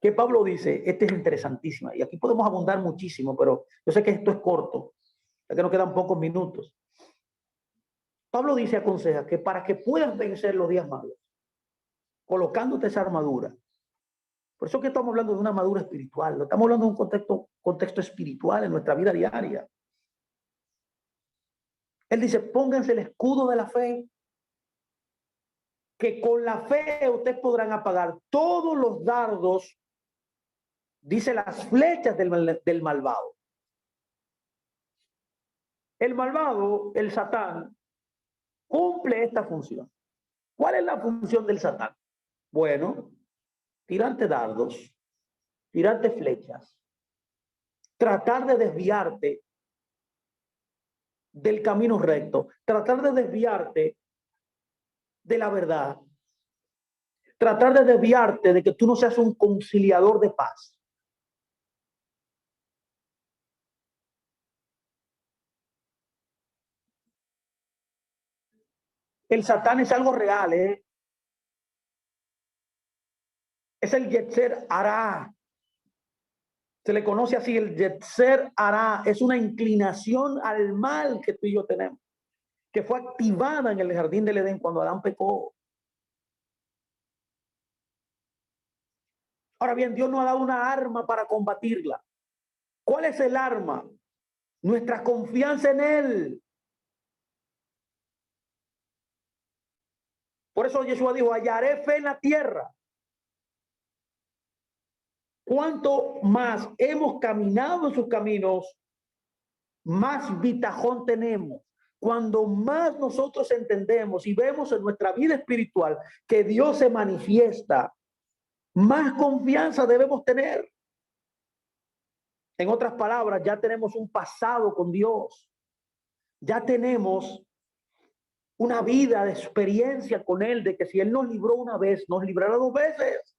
que Pablo dice, este es interesantísima, y aquí podemos abundar muchísimo, pero yo sé que esto es corto, ya que nos quedan pocos minutos. Pablo dice, aconseja que para que puedas vencer los días malos, colocándote esa armadura. Por eso que estamos hablando de una armadura espiritual, no estamos hablando de un contexto espiritual en nuestra vida diaria. Él dice, pónganse el escudo de la fe. que con la fe ustedes podrán apagar todos los dardos, dice las flechas del malvado. El malvado, el Satán, cumple esta función. ¿Cuál es la función del Satán? Bueno, tirarte dardos, tirarte flechas, tratar de desviarte del camino recto, tratar de desviarte de la verdad, tratar de desviarte de que tú no seas un conciliador de paz. El Satán es algo real, ¿eh? Es el Yetzer Hará. Se le conoce así, el Yetzer Hará. Es una inclinación al mal que tú y yo tenemos, que fue activada en el jardín del Edén cuando Adán pecó. Ahora bien, Dios nos ha dado una arma para combatirla. ¿Cuál es el arma? Nuestra confianza en Él. Por eso Yeshua dijo, hallaré fe en la tierra. Cuanto más hemos caminado en sus caminos, más bitajón tenemos. Cuando más nosotros entendemos y vemos en nuestra vida espiritual que Dios se manifiesta, más confianza debemos tener. En otras palabras, ya tenemos un pasado con Dios. Ya tenemos una vida de experiencia con Él, de que si Él nos libró una vez, nos librará dos veces.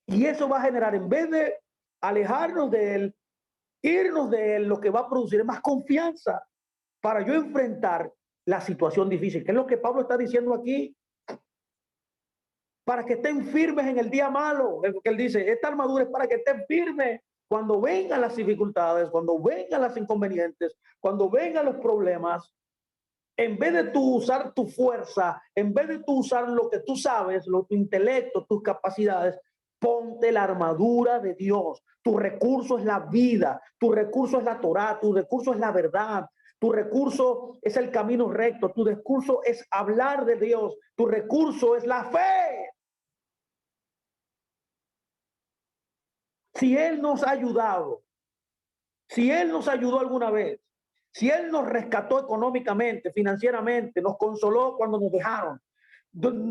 Y eso va a generar, en vez de alejarnos de Él, irnos de Él, lo que va a producir es más confianza para yo enfrentar la situación difícil, que es lo que Pablo está diciendo aquí, para que estén firmes en el día malo. Es lo que él dice, esta armadura es para que estén firmes cuando vengan las dificultades, cuando vengan las inconvenientes, cuando vengan los problemas. En vez de tú usar tu fuerza, en vez de tú usar lo que tú sabes, tu intelecto, tus capacidades, ponte la armadura de Dios. Tu recurso es la vida, tu recurso es la Torá, tu recurso es la verdad, tu recurso es el camino recto, tu recurso es hablar de Dios, tu recurso es la fe. Si Él nos ha ayudado, si Él nos ayudó alguna vez, si Él nos rescató económicamente, financieramente, nos consoló cuando nos dejaron,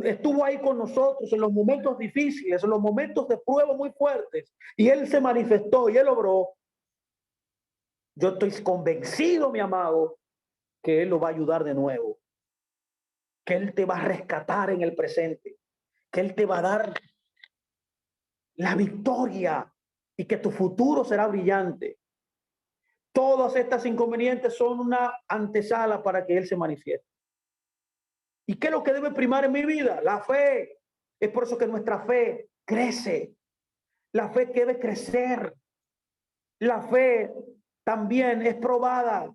estuvo ahí con nosotros en los momentos difíciles, en los momentos de prueba muy fuertes, y Él se manifestó y Él obró, yo estoy convencido, mi amado, que Él lo va a ayudar de nuevo, que Él te va a rescatar en el presente, que Él te va a dar la victoria y que tu futuro será brillante. Todas estas inconvenientes son una antesala para que Él se manifieste. ¿Y qué es lo que debe primar en mi vida? La fe. Es por eso que nuestra fe crece. La fe debe crecer. La fe también es probada,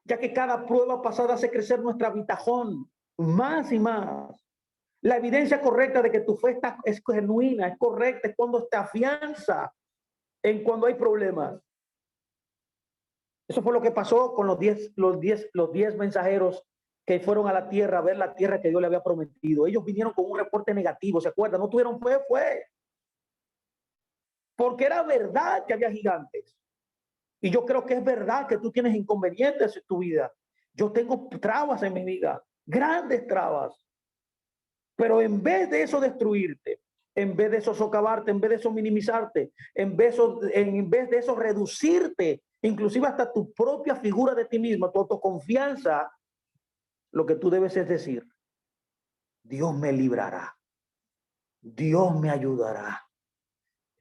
ya que cada prueba pasada hace crecer nuestra bitajón más y más. La evidencia correcta de que tu fe es genuina, es correcta, es cuando te afianza en cuando hay problemas. Eso fue lo que pasó con los 10 mensajeros que fueron a la tierra a ver la tierra que Dios le había prometido. Ellos vinieron con un reporte negativo, ¿se acuerdan? No tuvieron fe, fue porque era verdad que había gigantes. Y yo creo que es verdad que tú tienes inconvenientes en tu vida. Yo tengo trabas en mi vida, grandes trabas. Pero en vez de eso destruirte, en vez de eso socavarte, en vez de eso minimizarte, en vez de eso reducirte, inclusive hasta tu propia figura de ti mismo, tu autoconfianza, lo que tú debes es decir, Dios me librará, Dios me ayudará,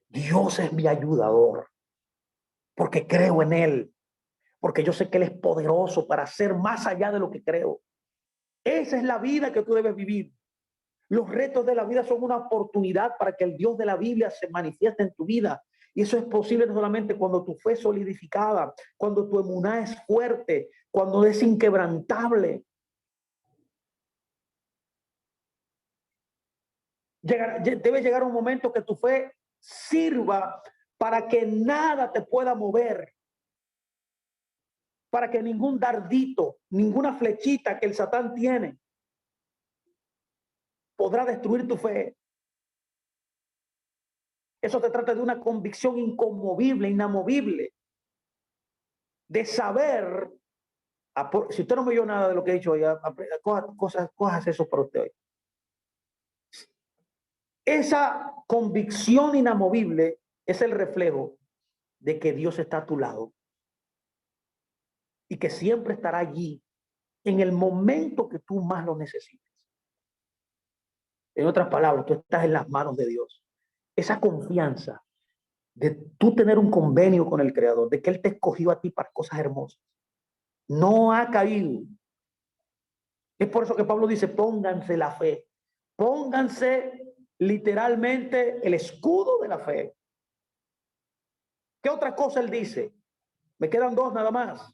Dios es mi ayudador, porque creo en Él, porque yo sé que Él es poderoso para hacer más allá de lo que creo. Esa es la vida que tú debes vivir. Los retos de la vida son una oportunidad para que el Dios de la Biblia se manifieste en tu vida. Y eso es posible no solamente cuando tu fe es solidificada, cuando tu emuná es fuerte, cuando es inquebrantable. Debe llegar un momento que tu fe sirva para que nada te pueda mover, para que ningún dardito, ninguna flechita que el Satán tiene podrá destruir tu fe. Eso se trata de una convicción inconmovible, inamovible, de saber. Si usted no me oyó nada de lo que he dicho hoy, cojas eso para usted hoy. Esa convicción inamovible es el reflejo de que Dios está a tu lado y que siempre estará allí en el momento que tú más lo necesites. En otras palabras, tú estás en las manos de Dios. Esa confianza de tú tener un convenio con el Creador, de que Él te escogió a ti para cosas hermosas, no ha caído. Es por eso que Pablo dice, pónganse la fe, pónganse literalmente el escudo de la fe. ¿Qué otra cosa él dice? Me quedan dos nada más.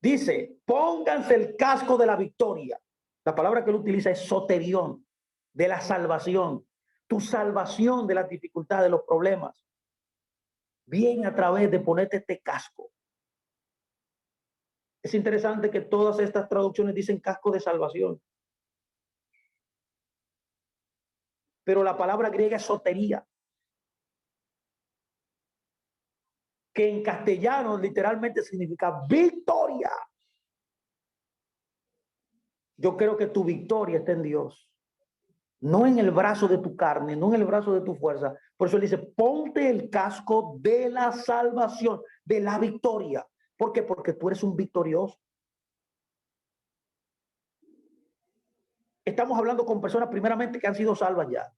Dice, pónganse el casco de la victoria. La palabra que él utiliza es soterión, de la salvación. Tu salvación de las dificultades, de los problemas, viene a través de ponerte este casco. Es interesante que todas estas traducciones dicen casco de salvación. Pero la palabra griega es sotería, que en castellano literalmente significa victoria. Yo creo que tu victoria está en Dios, no en el brazo de tu carne, no en el brazo de tu fuerza. Por eso él dice, ponte el casco de la salvación, de la victoria. ¿Por qué? Porque tú eres un victorioso. Estamos hablando con personas primeramente que han sido salvas ya,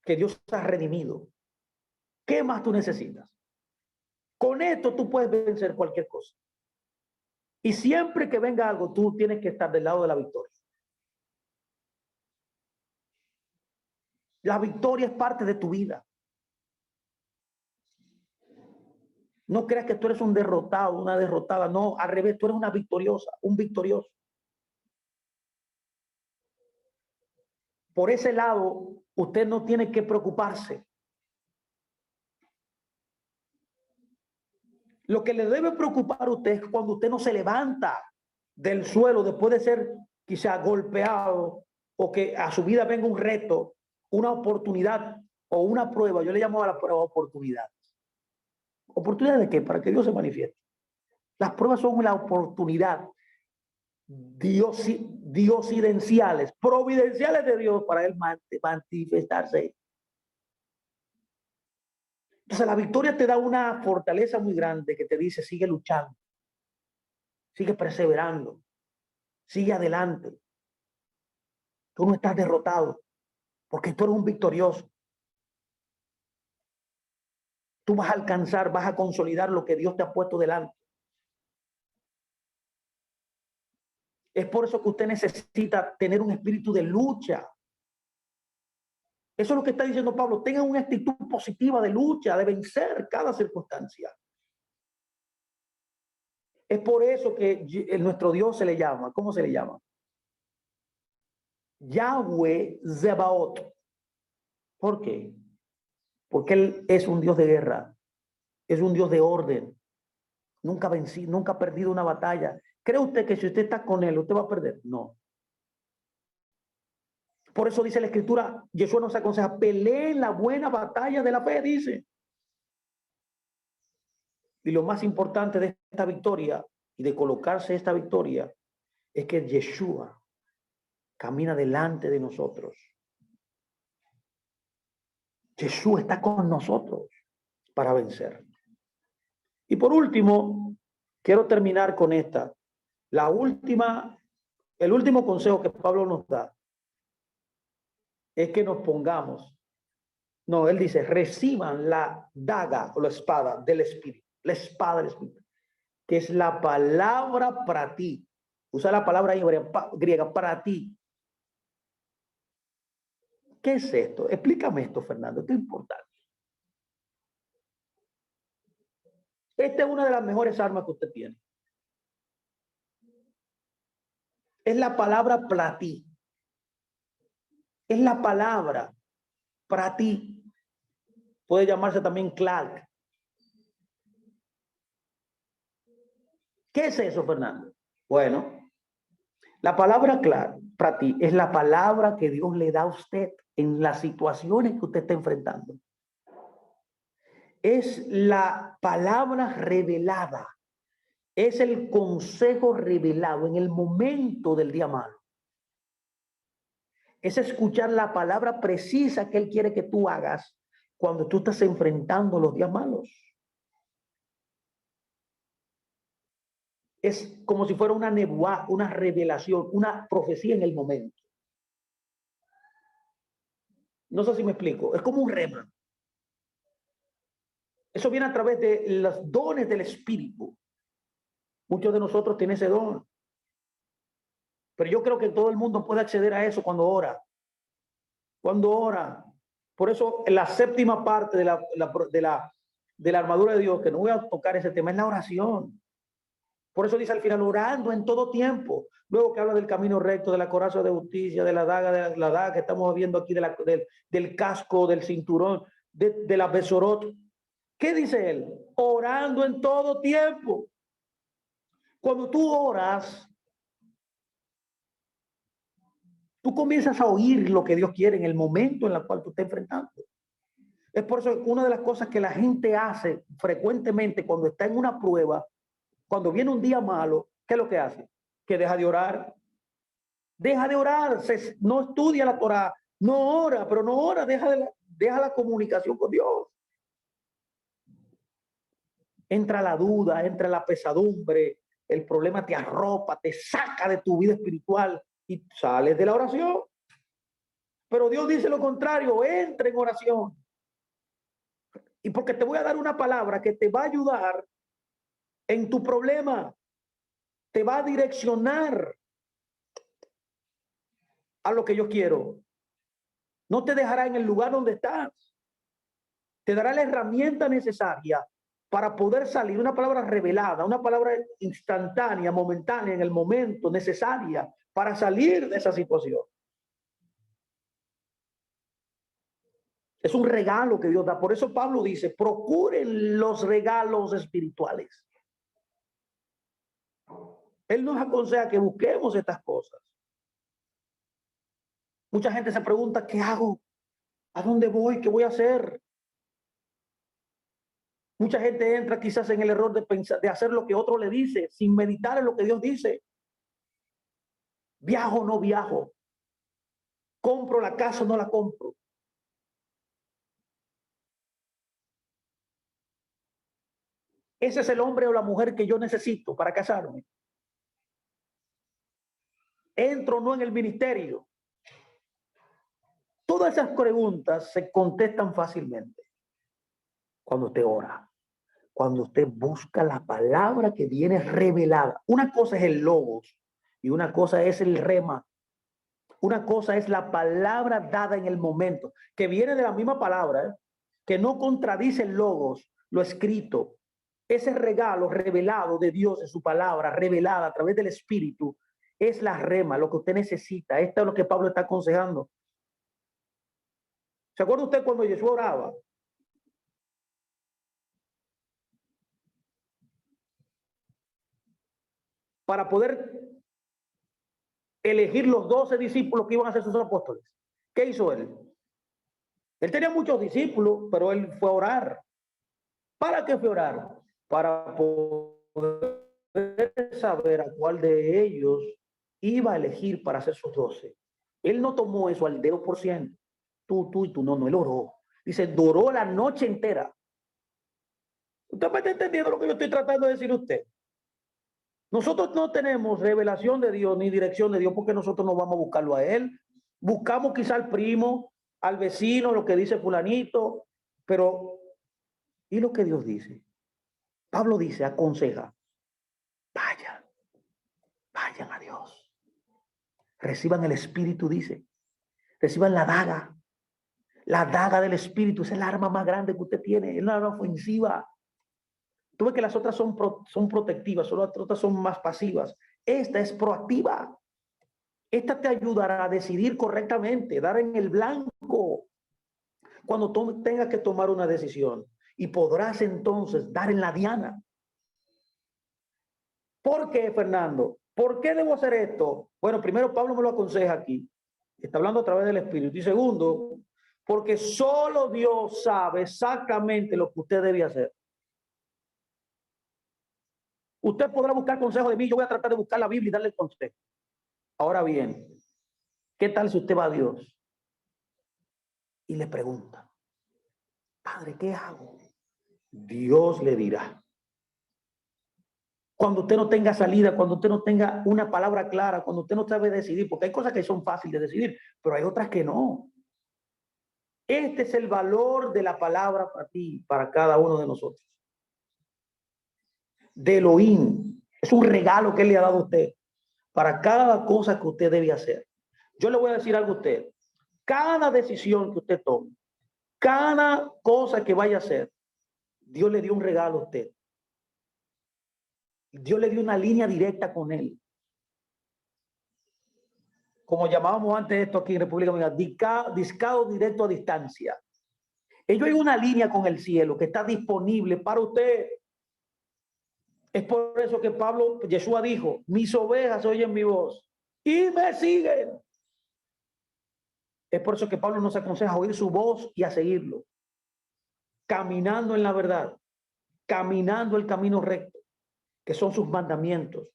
que Dios ha redimido. ¿Qué más tú necesitas? Con esto tú puedes vencer cualquier cosa. Y siempre que venga algo, tú tienes que estar del lado de la victoria. La victoria es parte de tu vida. No creas que tú eres un derrotado, una derrotada. No, al revés, tú eres una victoriosa, un victorioso. Por ese lado, usted no tiene que preocuparse. Lo que le debe preocupar a usted es cuando usted no se levanta del suelo después de ser quizá golpeado o que a su vida venga un reto, una oportunidad o una prueba. Yo le llamo a la prueba oportunidad. ¿Oportunidad de qué? Para que Dios se manifieste. Las pruebas son la oportunidad diosidenciales, providenciales de Dios para Él manifestarse. Entonces la victoria te da una fortaleza muy grande que te dice, sigue luchando, sigue perseverando, sigue adelante. Tú no estás derrotado, porque tú eres un victorioso. Tú vas a alcanzar, vas a consolidar lo que Dios te ha puesto delante. Es por eso que usted necesita tener un espíritu de lucha. Eso es lo que está diciendo Pablo. Tengan una actitud positiva de lucha, de vencer cada circunstancia. Es por eso que nuestro Dios se le llama. ¿Cómo se le llama? Yahweh Zebaot. ¿Por qué? Porque Él es un Dios de guerra. Es un Dios de orden. Nunca vencido, nunca ha perdido una batalla. ¿Cree usted que si usted está con Él, usted va a perder? No. Por eso dice la Escritura, Yeshua nos aconseja, peleen la buena batalla de la fe, dice. Y lo más importante de esta victoria y de colocarse esta victoria es que Yeshua camina delante de nosotros. Yeshua está con nosotros para vencer. Y por último, quiero terminar con esta. El último consejo que Pablo nos da es que nos pongamos. No, él dice, reciban la daga o la espada del Espíritu. La espada del Espíritu, que es la palabra para ti. Usa la palabra griega para ti. ¿Qué es esto? Explícame esto, Fernando. Esto es importante. Esta es una de las mejores armas que usted tiene. Es la palabra para ti. Es la palabra para ti. Puede llamarse también Clark. ¿Qué es eso, Fernando? Bueno, la palabra Clark para ti es la palabra que Dios le da a usted en las situaciones que usted está enfrentando. Es la palabra revelada. Es el consejo revelado en el momento del día malo. Es escuchar la palabra precisa que Él quiere que tú hagas cuando tú estás enfrentando los días malos. Es como si fuera una nebuá, una revelación, una profecía en el momento. No sé si me explico. Es como un rema. Eso viene a través de los dones del Espíritu. Muchos de nosotros tienen ese don. Pero yo creo que todo el mundo puede acceder a eso cuando ora. Cuando ora. Por eso la séptima parte de la armadura de Dios, que no voy a tocar ese tema, es la oración. Por eso dice al final, orando en todo tiempo. Luego que habla del camino recto, de la coraza de justicia, de la daga que estamos viendo aquí, del casco, del cinturón, de la besorot. ¿Qué dice él? Orando en todo tiempo. Cuando tú oras, tú comienzas a oír lo que Dios quiere en el momento en el cual tú estás enfrentando. Es por eso que una de las cosas que la gente hace frecuentemente cuando está en una prueba, cuando viene un día malo, ¿qué es lo que hace? Que deja de orar. Deja de orar, no estudia la Torah, no ora, pero no ora, deja la comunicación con Dios. Entra la duda, entra la pesadumbre, el problema te arropa, te saca de tu vida espiritual y sales de la oración. Pero Dios dice lo contrario, entra en oración. Y porque te voy a dar una palabra que te va a ayudar en tu problema, te va a direccionar a lo que yo quiero. No te dejará en el lugar donde estás. Te dará la herramienta necesaria para poder salir, una palabra revelada, una palabra instantánea, momentánea, en el momento, necesaria para salir de esa situación. Es un regalo que Dios da. Por eso Pablo dice, procuren los regalos espirituales. Él nos aconseja que busquemos estas cosas. Mucha gente se pregunta, ¿qué hago? ¿A dónde voy? ¿Qué voy a hacer? Mucha gente entra quizás en el error de pensar, de hacer lo que otro le dice, sin meditar en lo que Dios dice. ¿Viajo o no viajo? ¿Compro la casa o no la compro? ¿Ese es el hombre o la mujer que yo necesito para casarme? ¿Entro o no en el ministerio? Todas esas preguntas se contestan fácilmente cuando usted ora, cuando usted busca la palabra que viene revelada. Una cosa es el logos y una cosa es el rema. Una cosa es la palabra dada en el momento, que viene de la misma palabra, que no contradice el logos, lo escrito. Ese regalo revelado de Dios en su palabra, revelada a través del Espíritu, es la rema, lo que usted necesita. Esto es lo que Pablo está aconsejando. ¿Se acuerda usted cuando Jesús oraba? Para poder elegir los 12 discípulos que iban a ser sus apóstoles. ¿Qué hizo él? Él tenía muchos discípulos, pero él fue a orar. ¿Para qué fue a orar? Para poder saber a cuál de ellos iba a elegir para ser sus 12. Él no tomó eso al dedo por ciento. Tú y tú, no, él oró. Dice, oró la noche entera. ¿Usted me está entendiendo lo que yo estoy tratando de decir a usted? Nosotros no tenemos revelación de Dios ni dirección de Dios porque nosotros no vamos a buscarlo a Él. Buscamos quizá al primo, al vecino, lo que dice fulanito, pero ¿y lo que Dios dice? Pablo dice, aconseja, vayan a Dios. Reciban el Espíritu, dice. Reciban la daga del Espíritu, es el arma más grande que usted tiene, es una arma ofensiva. Tú ves que las otras son protectivas, solo las otras son más pasivas. Esta es proactiva. Esta te ayudará a decidir correctamente, dar en el blanco cuando tengas que tomar una decisión. Y podrás entonces dar en la diana. ¿Por qué, Fernando? ¿Por qué debo hacer esto? Bueno, primero Pablo me lo aconseja aquí. Está hablando a través del Espíritu. Y segundo, porque solo Dios sabe exactamente lo que usted debe hacer. Usted podrá buscar consejo de mí. Yo voy a tratar de buscar la Biblia y darle el consejo. Ahora bien, ¿qué tal si usted va a Dios y le pregunta, Padre, ¿qué hago? Dios le dirá. Cuando usted no tenga salida, cuando usted no tenga una palabra clara, cuando usted no sabe decidir, porque hay cosas que son fáciles de decidir, pero hay otras que no. Este es el valor de la palabra para ti, para cada uno de nosotros. De Elohim. Es un regalo que Él le ha dado a usted para cada cosa que usted debe hacer. Yo le voy a decir algo a usted. Cada decisión que usted tome, cada cosa que vaya a hacer, Dios le dio un regalo a usted. Dios le dio una línea directa con Él. Como llamábamos antes esto aquí en República Dominicana, discado directo a distancia. Ellos hay una línea con el cielo que está disponible para usted. Es por eso que Pablo, Yeshua dijo, mis ovejas oyen mi voz y me siguen. Es por eso que Pablo nos aconseja oír su voz y a seguirlo. Caminando en la verdad, caminando el camino recto, que son sus mandamientos.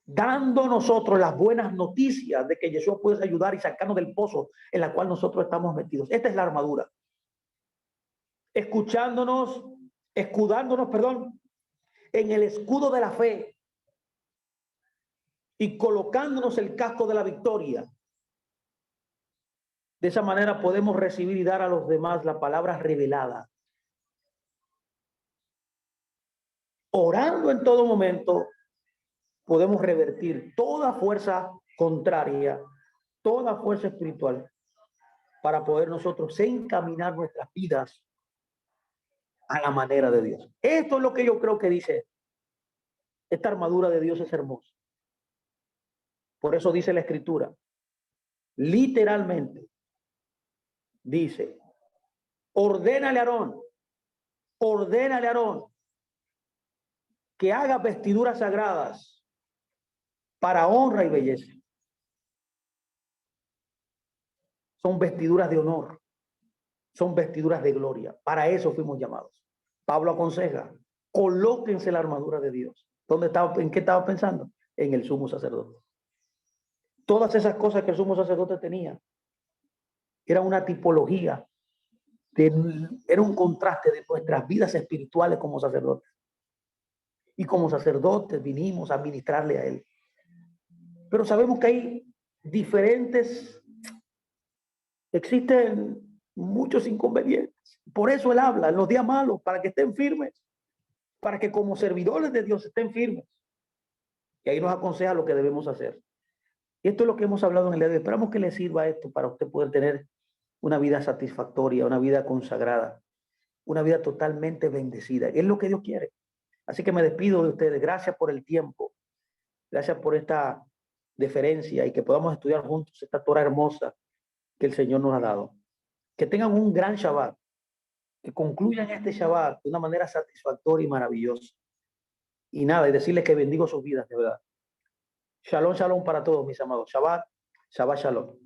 Dando nosotros las buenas noticias de que Yeshua puede ayudar y sacarnos del pozo en la cual nosotros estamos metidos. Esta es la armadura. Escuchándonos, escudándonos, perdón, en el escudo de la fe y colocándonos el casco de la victoria. De esa manera podemos recibir y dar a los demás la palabra revelada. Orando en todo momento, podemos revertir toda fuerza contraria, toda fuerza espiritual, para poder nosotros encaminar nuestras vidas a la manera de Dios. Esto es lo que yo creo que dice. Esta armadura de Dios es hermosa. Por eso dice la Escritura, literalmente, dice, ordénale a Aarón, que haga vestiduras sagradas para honra y belleza. Son vestiduras de honor, son vestiduras de gloria. Para eso fuimos llamados. Pablo aconseja, colóquense la armadura de Dios. ¿En qué estaba pensando? En el sumo sacerdote. Todas esas cosas que el sumo sacerdote tenía, era una tipología, era un contraste de nuestras vidas espirituales como sacerdotes. Y como sacerdotes vinimos a ministrarle a Él. Pero sabemos que hay existen muchos inconvenientes. Por eso Él habla en los días malos, para que estén firmes, para que como servidores de Dios estén firmes. Y ahí nos aconseja lo que debemos hacer. Y esto es lo que hemos hablado en el día de hoy. Esperamos que le sirva esto para usted poder tener una vida satisfactoria, una vida consagrada, una vida totalmente bendecida. Es lo que Dios quiere. Así que me despido de ustedes. Gracias por el tiempo. Gracias por esta deferencia y que podamos estudiar juntos esta Torah hermosa que el Señor nos ha dado. Que tengan un gran Shabbat. Que concluyan este Shabbat de una manera satisfactoria y maravillosa. Y nada, y decirles que bendigo sus vidas, de verdad. Shalom, shalom para todos, mis amados. Shabbat, Shabbat, shalom.